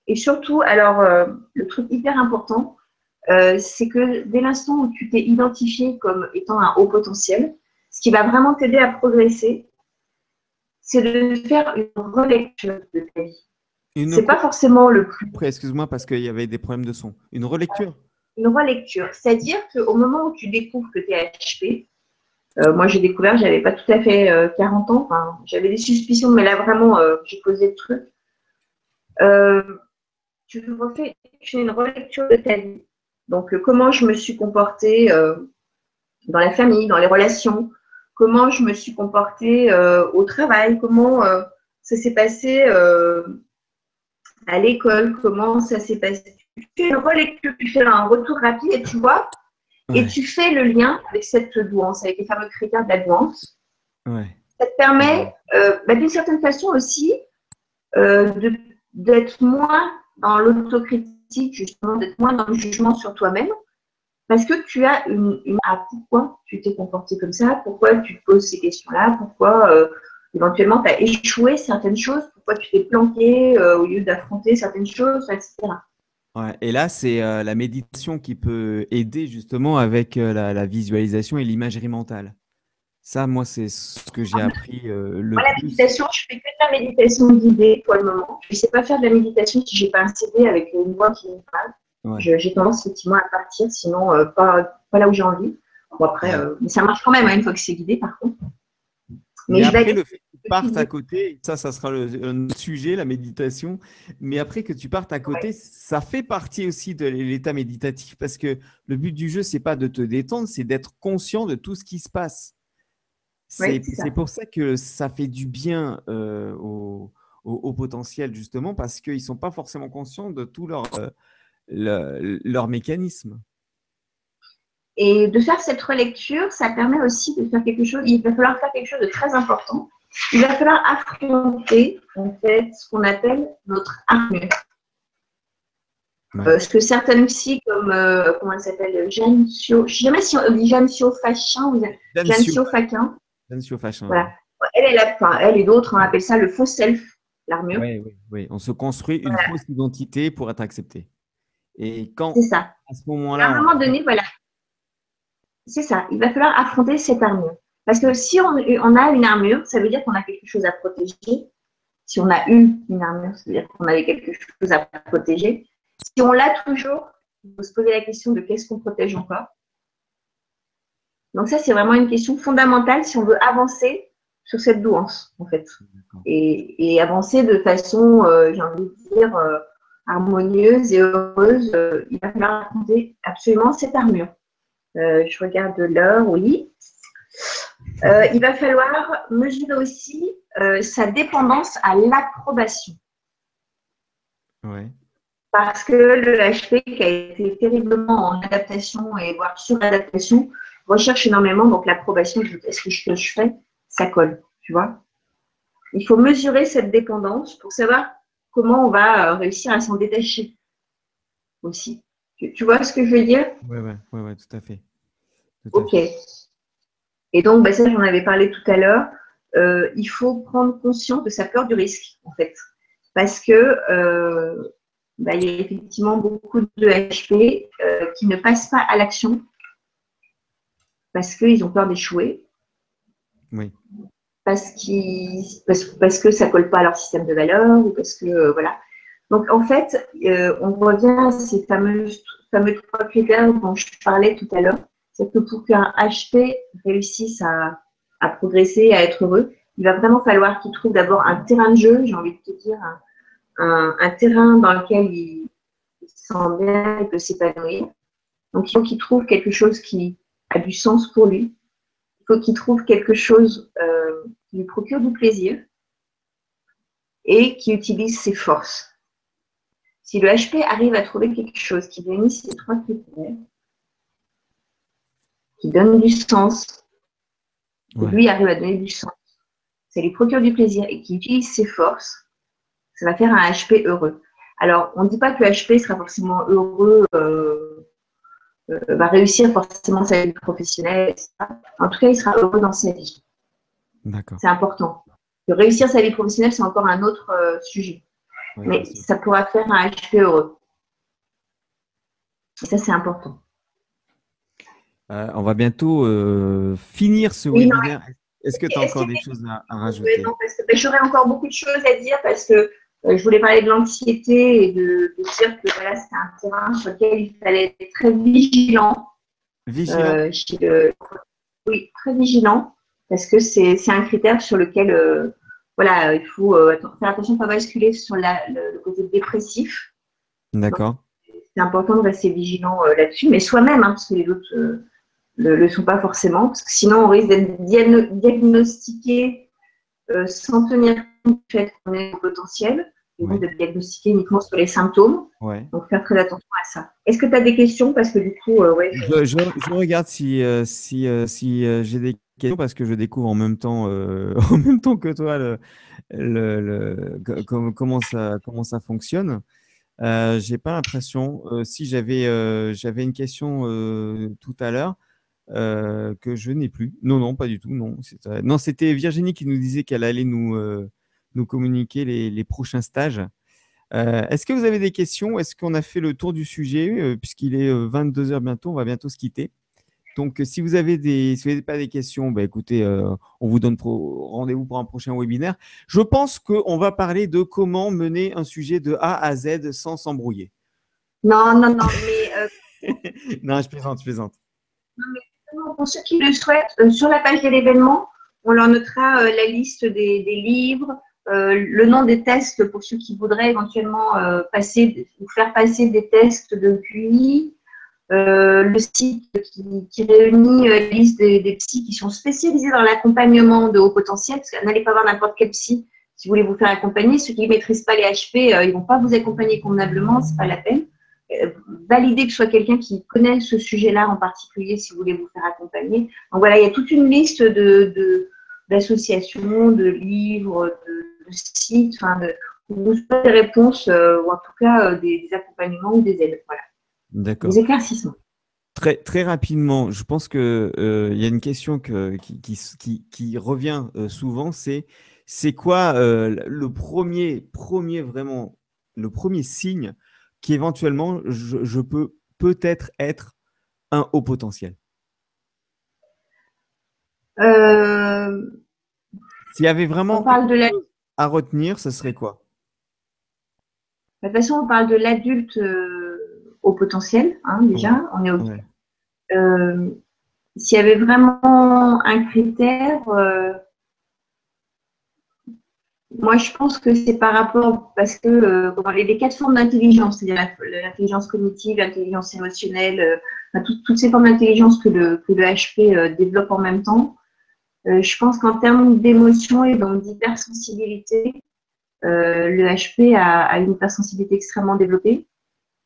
Et surtout, alors, le truc hyper important, c'est que dès l'instant où tu t'es identifié comme étant un haut potentiel, ce qui va vraiment t'aider à progresser, c'est de faire une relecture de ta vie. C'est pas forcément le plus… Excuse-moi, parce qu'il y avait des problèmes de son. Une relecture? Une relecture. C'est-à-dire qu'au moment où tu découvres que tu es HP, moi j'ai découvert, j'avais pas tout à fait 40 ans, enfin, j'avais des suspicions, mais là vraiment, j'ai posé le truc. Tu fais une relecture de ta vie. Donc, comment je me suis comportée dans la famille, dans les relations, comment je me suis comportée au travail, comment ça s'est passé à l'école, comment ça s'est passé. Tu fais une relecture, tu fais un retour rapide et tu vois, et tu fais le lien avec cette douance, avec les fameux critères de la douance. Ouais. Ça te permet, d'une certaine façon aussi, d'être moins dans l'autocritique, justement, d'être moins dans le jugement sur toi-même, parce que tu as pourquoi tu t'es comporté comme ça, pourquoi tu te poses ces questions-là, pourquoi éventuellement tu as échoué certaines choses, pourquoi tu t'es planqué au lieu d'affronter certaines choses, etc. Ouais, et là, c'est la méditation qui peut aider justement avec la visualisation et l'imagerie mentale. Ça, moi, c'est ce que j'ai appris le plus. La méditation, je fais que de la méditation guidée pour le moment. Je ne sais pas faire de la méditation si je n'ai pas un CD avec une voix qui me parle. Ouais. J'ai tendance effectivement à partir, sinon pas là où j'ai envie. Bon, après, mais ça marche quand même une fois que c'est guidé, par contre. Mais après, le fait que tu partes à côté, ça sera un sujet, la méditation, mais après que tu partes à côté, ça fait partie aussi de l'état méditatif parce que le but du jeu, c'est pas de te détendre, c'est d'être conscient de tout ce qui se passe. Oui, c'est C'est ça. pour ça que ça fait du bien au potentiel, justement, parce qu'ils ne sont pas forcément conscients de tout leur mécanisme. Et de faire cette relecture, ça permet aussi de faire quelque chose. Il va falloir faire quelque chose de très important. Il va falloir affronter, en fait, ce qu'on appelle notre armure. Ouais. Ce que certaines psy, comme, comment elle s'appelle, Jeanne Sio, je ne sais jamais si on dit Jeanne Sio Fachin ou Dan Jeanne Sio, Sio Faquin. Dan Sio Fachin, Voilà. Elle et d'autres, on appelle ça le faux self, l'armure. ouais. Oui, oui. On se construit une Voilà, fausse identité pour être accepté. Et c'est quand, ça. à ce Et à moment-là, un moment donné, voilà, c'est ça. Il va falloir affronter cette armure. Parce que si on a une armure, ça veut dire qu'on a quelque chose à protéger. Si on a eu une armure, ça veut dire qu'on avait quelque chose à protéger. Si on l'a toujours, il faut se poser la question de qu'est-ce qu'on protège encore. Donc ça, c'est vraiment une question fondamentale si on veut avancer sur cette douance, en fait. Et avancer de façon, j'ai envie de dire, harmonieuse et heureuse, il va falloir affronter absolument cette armure. Je regarde l'heure, oui. Il va falloir mesurer aussi sa dépendance à l'approbation. ouais. Parce que le HP, qui a été terriblement en adaptation et voire suradaptation, recherche énormément donc l'approbation. Est-ce que ce que je fais, ça colle, tu vois? Il faut mesurer cette dépendance pour savoir comment on va réussir à s'en détacher aussi. Tu vois ce que je veux dire? Ouais, tout à fait. Tout à Ok. fait. Et donc, ça, j'en avais parlé tout à l'heure. Il faut prendre conscience de sa peur du risque, en fait. Parce que il y a effectivement beaucoup de HP qui ne passent pas à l'action parce qu'ils ont peur d'échouer, Oui, parce que ça ne colle pas à leur système de valeurs, ou parce que voilà. Donc en fait, on revient à ces fameux trois critères dont je parlais tout à l'heure. C'est que pour qu'un HP réussisse à progresser, à être heureux, il va vraiment falloir qu'il trouve d'abord un terrain de jeu, j'ai envie de te dire, un terrain dans lequel il se sent bien, il peut s'épanouir. Donc il faut qu'il trouve quelque chose qui a du sens pour lui. Il faut qu'il trouve quelque chose qui lui procure du plaisir et qui utilise ses forces. Si le HP arrive à trouver quelque chose qui réunit ces trois critères, qui donne du sens, que ouais. lui arrive à donner du sens, ça lui procure du plaisir et qui utilise ses forces, ça va faire un HP heureux. Alors, on ne dit pas que le HP sera forcément heureux, va réussir forcément sa vie professionnelle, etc. En tout cas, il sera heureux dans sa vie. D'accord. C'est important. De réussir sa vie professionnelle, c'est encore un autre sujet. Ouais, Mais ça pourra faire un HP heureux. Et ça, c'est important. On va bientôt finir ce Oui, non, webinaire. Est-ce que tu as est-ce encore qu'il des choses à ouais, rajouter? non, parce que j'aurais encore beaucoup de choses à dire parce que je voulais parler de l'anxiété et de dire que voilà, c'est un terrain sur lequel il fallait être très vigilant. Vigilant? Oui, très vigilant parce que c'est un critère sur lequel voilà, il faut faire attention de ne pas basculer sur le côté dépressif. Donc, D'accord. c'est important de rester vigilant là-dessus, mais soi-même, parce que les autres le sont pas forcément, parce que sinon on risque d'être diagnostiqué sans tenir compte du fait qu'on est au potentiel, et donc Ouais. de diagnostiquer uniquement sur les symptômes. Ouais. Donc faire très attention à ça. Est-ce que tu as des questions? Parce que du coup, ouais. Je regarde si j'ai des questions parce que je découvre en même temps, en même temps que toi comment ça fonctionne. J'ai pas l'impression. Si j'avais une question tout à l'heure que je n'ai plus. Non, non, pas du tout. Non, non, c'était Virginie qui nous disait qu'elle allait nous communiquer les prochains stages. Est-ce que vous avez des questions? Est-ce qu'on a fait le tour du sujet? Puisqu'il est 22 heures bientôt, on va bientôt se quitter. Donc, si vous n'avez pas des questions, bah, écoutez, on vous donne rendez-vous pour un prochain webinaire. Je pense qu'on va parler de comment mener un sujet de A à Z sans s'embrouiller. Non, non, non, mais Non, je plaisante, je plaisante. pour ceux qui le souhaitent, sur la page de l'événement, On leur notera la liste des livres, le nom des tests pour ceux qui voudraient éventuellement faire passer des tests depuis. Le site qui réunit la liste des psys qui sont spécialisés dans l'accompagnement de haut potentiel, parce que n'allez pas voir n'importe quel psy si vous voulez vous faire accompagner. Ceux qui ne maîtrisent pas les HP, ils ne vont pas vous accompagner convenablement, ce n'est pas la peine. Valider que ce soit quelqu'un qui connaît ce sujet-là en particulier si vous voulez vous faire accompagner. Donc voilà, il y a toute une liste d'associations, de livres, de sites, où vous avez des réponses, ou en tout cas des accompagnements ou des aides. Voilà. D'accord. Des éclaircissements. Très, très rapidement, je pense qu'il y a une question qui revient souvent, c'est quoi le premier signe qu'éventuellement je peux peut-être être un haut potentiel? S'il y avait On vraiment parle de une chose à retenir, ce serait quoi? De toute façon, on parle de l'adulte au potentiel, déjà, Ouais, on est OK. ouais. S'il y avait vraiment un critère, moi je pense que c'est par rapport, parce que les quatre formes d'intelligence, c'est-à-dire l'intelligence cognitive, l'intelligence émotionnelle, toutes ces formes d'intelligence que le HP développe en même temps, je pense qu'en termes d'émotion et donc d'hypersensibilité, le HP a une hypersensibilité extrêmement développée.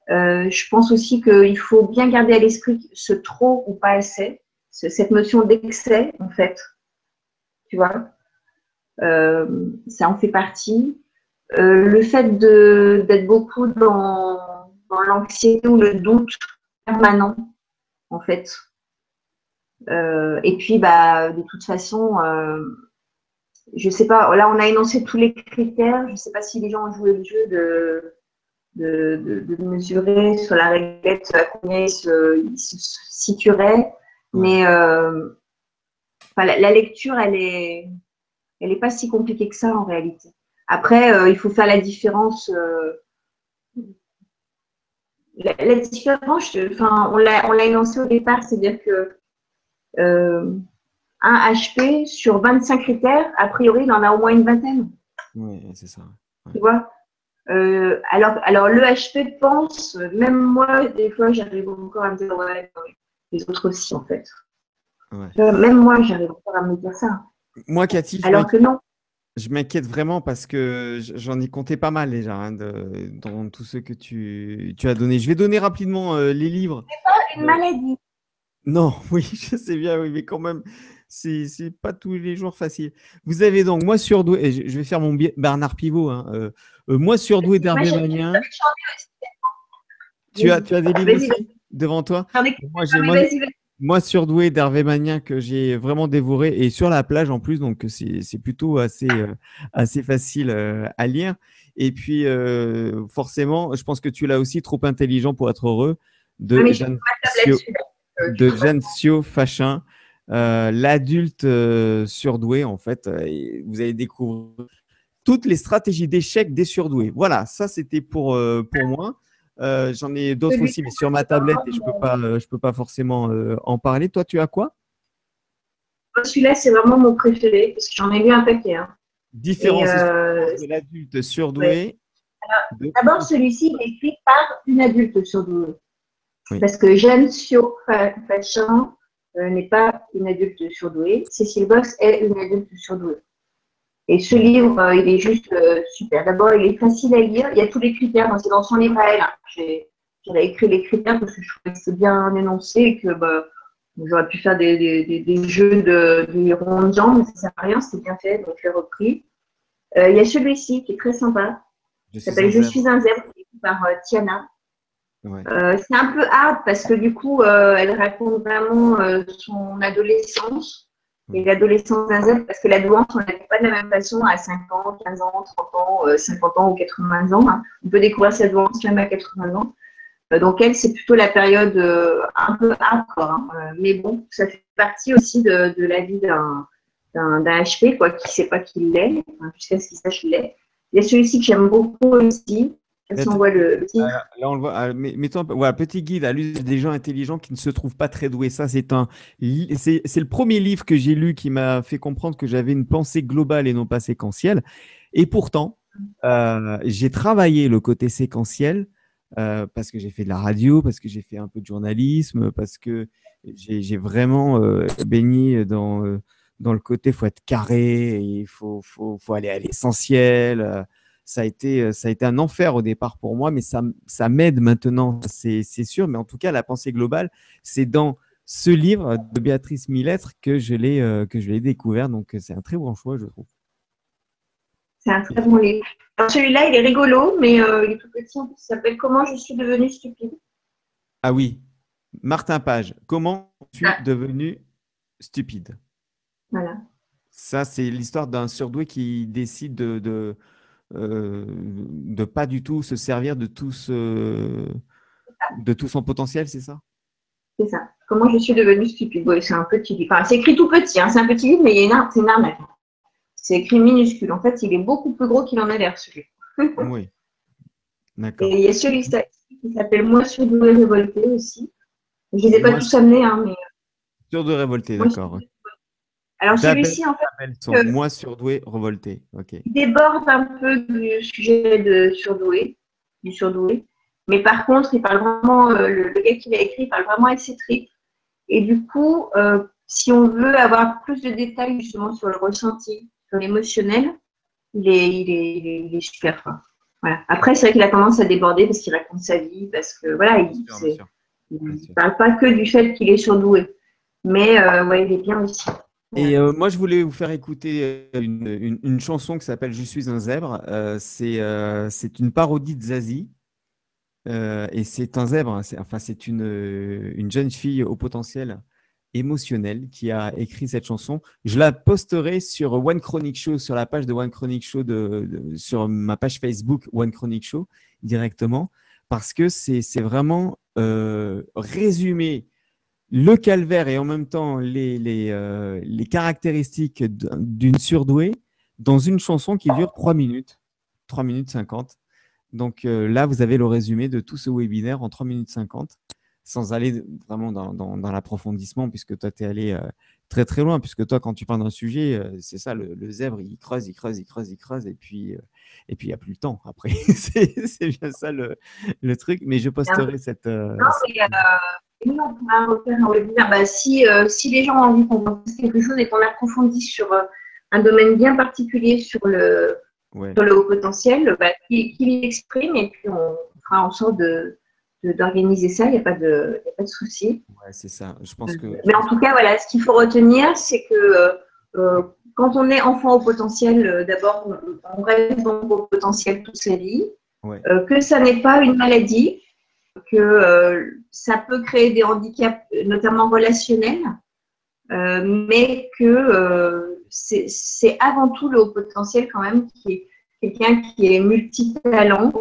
Je pense aussi qu'il faut bien garder à l'esprit ce trop ou pas assez, cette notion d'excès, en fait, tu vois, ça en fait partie. Le fait d'être beaucoup dans l'anxiété ou le doute permanent, en fait. Et puis, de toute façon, je ne sais pas, là, on a énoncé tous les critères. Je ne sais pas si les gens ont joué le jeu de mesurer sur la réglette à combien il se situerait. Ouais. Mais la lecture, elle est pas si compliquée que ça en réalité. Après, il faut faire la différence. La différence, on l'a énoncé au départ, c'est-à-dire que un HP sur 25 critères, a priori, il en a au moins une vingtaine. Ouais, c'est ça. Ouais. Tu vois, alors le HP pense, même moi, des fois, j'arrive encore à me dire, ouais, les autres aussi, en fait. Ouais. Même moi, j'arrive encore à me dire ça. Moi, Cathy, Alors que non. je m'inquiète vraiment parce que j'en ai compté pas mal déjà dans tout ce que tu as donné. Je vais donner rapidement les livres. Une maladie. Non, oui, je sais bien, oui, mais quand même, c'est pas tous les jours facile. Vous avez donc Moi surdoué, et je vais faire mon Bernard Pivot, hein, Moi surdoué Moi, d'Hervé Magnin. Tu as des livres Vas-y, aussi devant toi? Moi, j'ai vas-y. Moi surdoué d'Hervé Magnin que j'ai vraiment dévoré et sur la plage en plus, donc c'est plutôt assez facile à lire. Et puis, forcément, je pense que tu l'as aussi, Trop intelligent pour être heureux, de Mais je suis Jeanne pas tablette celui-là. Sio Fachin, l'adulte surdoué, en fait. Et vous allez découvrir toutes les stratégies d'échec des surdoués. Voilà, ça c'était pour moi. J'en ai d'autres aussi, mais sur ma tablette et je peux pas forcément en parler. Toi, tu as quoi? Celui-là, c'est vraiment mon préféré parce que j'en ai lu un paquet. Différence et souffrance de l'adulte Ouais. surdoué. D'abord, celui-ci est écrit par une adulte surdouée. Oui. Parce que Jeanne Sio Fachin n'est pas une adulte surdouée. Cécile Box est une adulte surdouée. Et ce livre, il est juste super. D'abord, il est facile à lire. Il y a tous les critères. C'est dans son livre à elle. J'avais écrit les critères parce que je trouvais que c'était bien énoncé et que j'aurais pu faire des jeux de ronds de jambes, mais ça ne sert à rien. C'était bien fait, donc je l'ai repris. Il y a celui-ci qui est très sympa. Il s'appelle Je suis un zèbre, écrit par Tiana. Ouais. C'est un peu hard parce que du coup, elle raconte vraiment son adolescence et l'adolescence d'un zèbre parce que la douance, on ne la fait pas de la même façon à 5 ans, 15 ans, 30 ans, 50 ans ou 80 ans. Hein. On peut découvrir sa douance même à 80 ans. Donc, elle, c'est plutôt la période un peu hardcore. Hein. Mais bon, ça fait partie aussi de la vie d'un HP, quoi, qui ne sait pas qu'il l'est, jusqu'à ce qu'il sache qu'il l'est. Il y a celui-ci que j'aime beaucoup aussi, Là, si on voit le titre. Là, on le voit. Mettons voilà, petit guide à l'usage des gens intelligents qui ne se trouvent pas très doués. Ça, c'est le premier livre que j'ai lu qui m'a fait comprendre que j'avais une pensée globale et non pas séquentielle. Et pourtant, j'ai travaillé le côté séquentiel parce que j'ai fait de la radio, parce que j'ai fait un peu de journalisme, parce que j'ai vraiment baigné dans le côté, il faut être carré, faut aller à l'essentiel. Ça a été un enfer au départ pour moi, mais ça m'aide maintenant, c'est sûr. Mais en tout cas, la pensée globale, c'est dans ce livre de Béatrice Millettre que je l'ai découvert. Donc, c'est un très bon choix, je trouve. C'est un très bon livre. Alors, celui-là, il est rigolo, mais il est tout petit. En plus, il s'appelle Comment je suis devenue stupide. Ah oui, Martin Page, comment je suis Ah, devenu stupide? voilà. Ça, c'est l'histoire d'un surdoué qui décide de pas du tout se servir de tout son potentiel, c'est ça? C'est ça. Comment je suis devenue stupide. Oui, c'est un petit livre. Enfin, c'est écrit tout petit, hein. C'est un petit livre, mais c'est une arnaque. C'est écrit minuscule. En fait, il est beaucoup plus gros qu'il en a l'air, celui. Oui, Et d'accord. il y a celui-ci qui s'appelle Moi surdouée révoltée aussi. Je ne les ai pas Moi, tous amenés, hein, mais sûr de révolter, moi, d'accord. alors D'Abel celui-ci, en Abelson, fait, moi surdoué, révolté. Ok. il déborde un peu du sujet du surdoué. Mais par contre, il parle vraiment, le gars qui l'a écrit, il parle vraiment avec ses tripes. Et du coup, si on veut avoir plus de détails justement sur le ressenti, sur l'émotionnel, il est super fort. Voilà. Après, c'est vrai qu'il a tendance à déborder parce qu'il raconte sa vie, parce que voilà, Bien sûr, il bien ne sûr. parle pas que du fait qu'il est surdoué. Mais ouais, il est bien aussi. Voilà. Et moi, je voulais vous faire écouter une chanson qui s'appelle Je suis un zèbre. C'est une parodie de Zazie. Et c'est un zèbre, hein. Enfin, c'est une jeune fille au potentiel émotionnel qui a écrit cette chanson. Je la posterai sur One Chronic Show, sur la page de One Chronic Show, sur ma page Facebook One Chronic Show directement, parce que c'est vraiment résumer le calvaire et en même temps les caractéristiques d'une surdouée dans une chanson qui dure 3 minutes, 3 minutes 50. Donc là, vous avez le résumé de tout ce webinaire en 3 minutes 50, sans aller vraiment dans l'approfondissement, puisque toi, tu es allé très très loin, puisque toi, quand tu parles d'un sujet, c'est ça, le zèbre, il creuse, il creuse, il creuse, il creuse, et puis il n'y a plus le temps après. C'est bien ça le truc, mais je posterai cette… Non, mais nous, on pourra refaire un webinaire. Bah, si les gens ont envie qu'on fasse quelque chose et qu'on approfondisse sur un domaine bien particulier Ouais, sur le haut potentiel, bah, qu'il l'exprime et puis on fera en sorte d'organiser ça. Il n'y a pas de souci. ouais, c'est ça. Je pense que… Mais en tout cas, voilà, ce qu'il faut retenir, c'est que quand on est enfant au potentiel, d'abord, on reste donc au potentiel toute sa vie, Ouais, que ça n'est pas une maladie, que ça peut créer des handicaps, notamment relationnels, mais que c'est avant tout le haut potentiel quand même qui est quelqu'un qui est multitalent,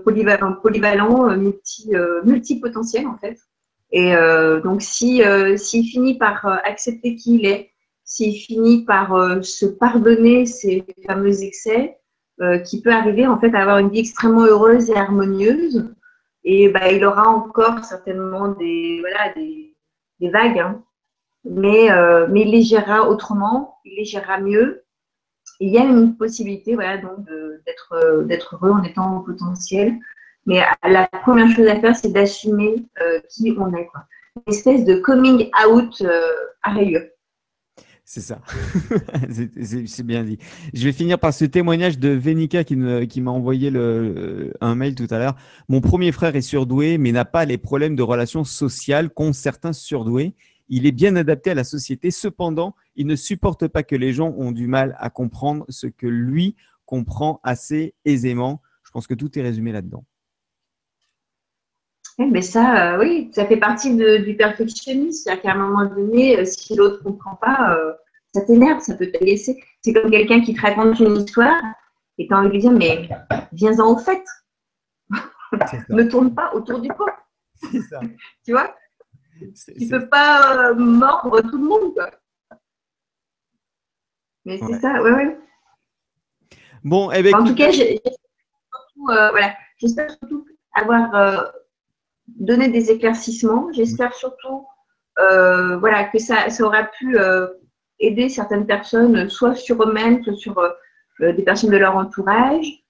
polyvalent, multipotentiel en fait. Et donc s'il finit par accepter qui il est, s'il finit par se pardonner ses fameux excès, qui peut arriver en fait à avoir une vie extrêmement heureuse et harmonieuse, et bah, il aura encore certainement des vagues, hein, mais il les gérera autrement, il les gérera mieux. Il y a une possibilité, voilà, donc d'être heureux en étant au potentiel. Mais la première chose à faire, c'est d'assumer qui on est, quoi. Une espèce de coming out à rayures. c'est ça. C'est bien dit. Je vais finir par ce témoignage de Vénica qui m'a envoyé un mail tout à l'heure. Mon premier frère est surdoué, mais n'a pas les problèmes de relations sociales qu'ont certains surdoués. Il est bien adapté à la société. Cependant, il ne supporte pas que les gens ont du mal à comprendre ce que lui comprend assez aisément. Je pense que tout est résumé là-dedans. Mais ça, oui, ça fait partie du perfectionnisme. C'est-à-dire qu'à un moment donné, si l'autre ne comprend pas, ça t'énerve, ça peut t'agacer. C'est comme quelqu'un qui te raconte une histoire et tu as envie de lui dire, mais viens-en au fait. C'est ça. Ne tourne pas autour du pot. C'est ça. Tu vois, C'est- tu ne c'est- peux pas mordre tout le monde, quoi. Mais c'est ouais. ça, ouais, ouais. Bon, eh ben, En tout écoute, cas, merci. voilà, j'espère surtout avoir donné des éclaircissements. J'espère surtout voilà, que ça aura pu aider certaines personnes, soit sur eux-mêmes, soit sur des personnes de leur entourage.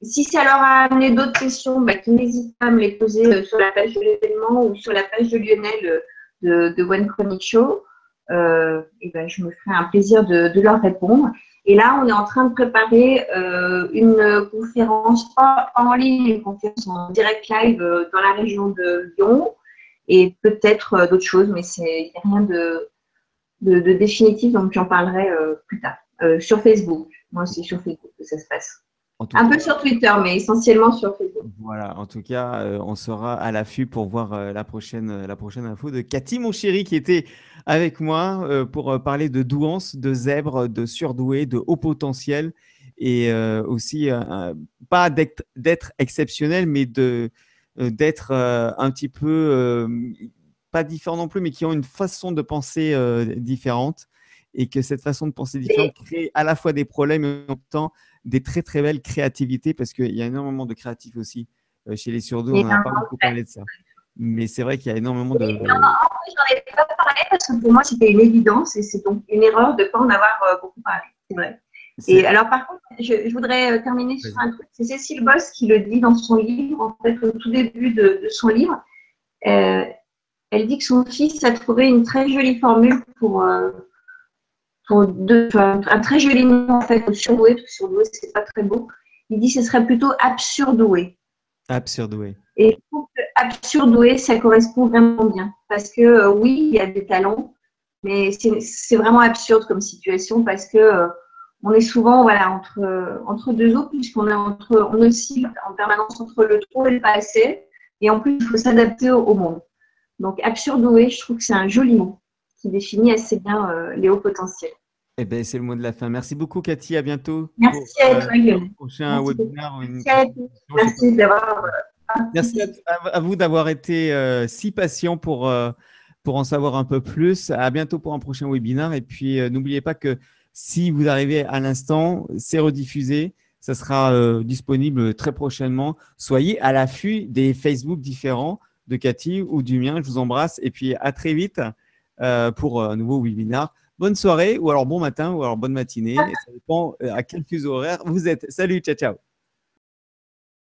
Si ça leur a amené d'autres questions, bah, qu'ils n'hésitent pas à me les poser sur la page de l'événement ou sur la page de Lionel de One Chronic Show. Et ben, je me ferai un plaisir de leur répondre. Et là, on est en train de préparer une conférence, pas en ligne, une conférence en direct live dans la région de Lyon et peut-être d'autres choses, mais il n'y a rien de définitif, donc j'en parlerai plus tard. Sur Facebook. Moi, c'est sur Facebook que ça se passe. Un peu sur Twitter, mais essentiellement sur Facebook. Voilà, en tout cas, on sera à l'affût pour voir la prochaine info de Cathy, mon chéri, qui était avec moi pour parler de douance, de zèbre, de surdoué, de haut potentiel et aussi pas d'être exceptionnel, mais d'être un petit peu pas différent non plus, mais qui ont une façon de penser différente et que cette façon de penser différente crée à la fois des problèmes et en même temps des très très belles créativités parce qu'il y a énormément de créatifs aussi chez les surdoués. On n'a pas beaucoup parlé de ça. Mais c'est vrai qu'il y a énormément de… Non, j'en ai pas parlé parce que pour moi, c'était une évidence et c'est donc une erreur de ne pas en avoir beaucoup parlé. C'est vrai. Et alors, par contre, je voudrais terminer sur un truc. C'est Cécile Boss qui le dit dans son livre, en fait, au tout début de son livre. Elle dit que son fils a trouvé une très jolie formule pour un très joli nom, en fait, surdoué, parce que surdoué, c'est pas très beau. Il dit que ce serait plutôt absurdoué. Absurdoué. Et je trouve que absurdoué, ça correspond vraiment bien. Parce que oui, il y a des talents, mais c'est vraiment absurde comme situation parce que on est souvent voilà, entre deux eaux, puisqu'on on oscille en permanence entre le trop et le pas assez. Et en plus, il faut s'adapter au monde. Donc, absurdoué, je trouve que c'est un joli mot qui définit assez bien les hauts potentiels. Eh ben, c'est le mot de la fin. Merci beaucoup, Cathy. À bientôt. Merci à toi, Lionel. Prochain webinaire. Merci d'avoir. Merci à vous d'avoir été si patient pour en savoir un peu plus. À bientôt pour un prochain webinaire. Et puis, n'oubliez pas que si vous arrivez à l'instant, c'est rediffusé. Ça sera disponible très prochainement. Soyez à l'affût des Facebook différents de Cathy ou du mien. Je vous embrasse. Et puis, à très vite pour un nouveau webinaire. Bonne soirée ou alors bon matin ou alors bonne matinée. Ça dépend à quel fuseau horaire vous êtes. Salut, ciao, ciao.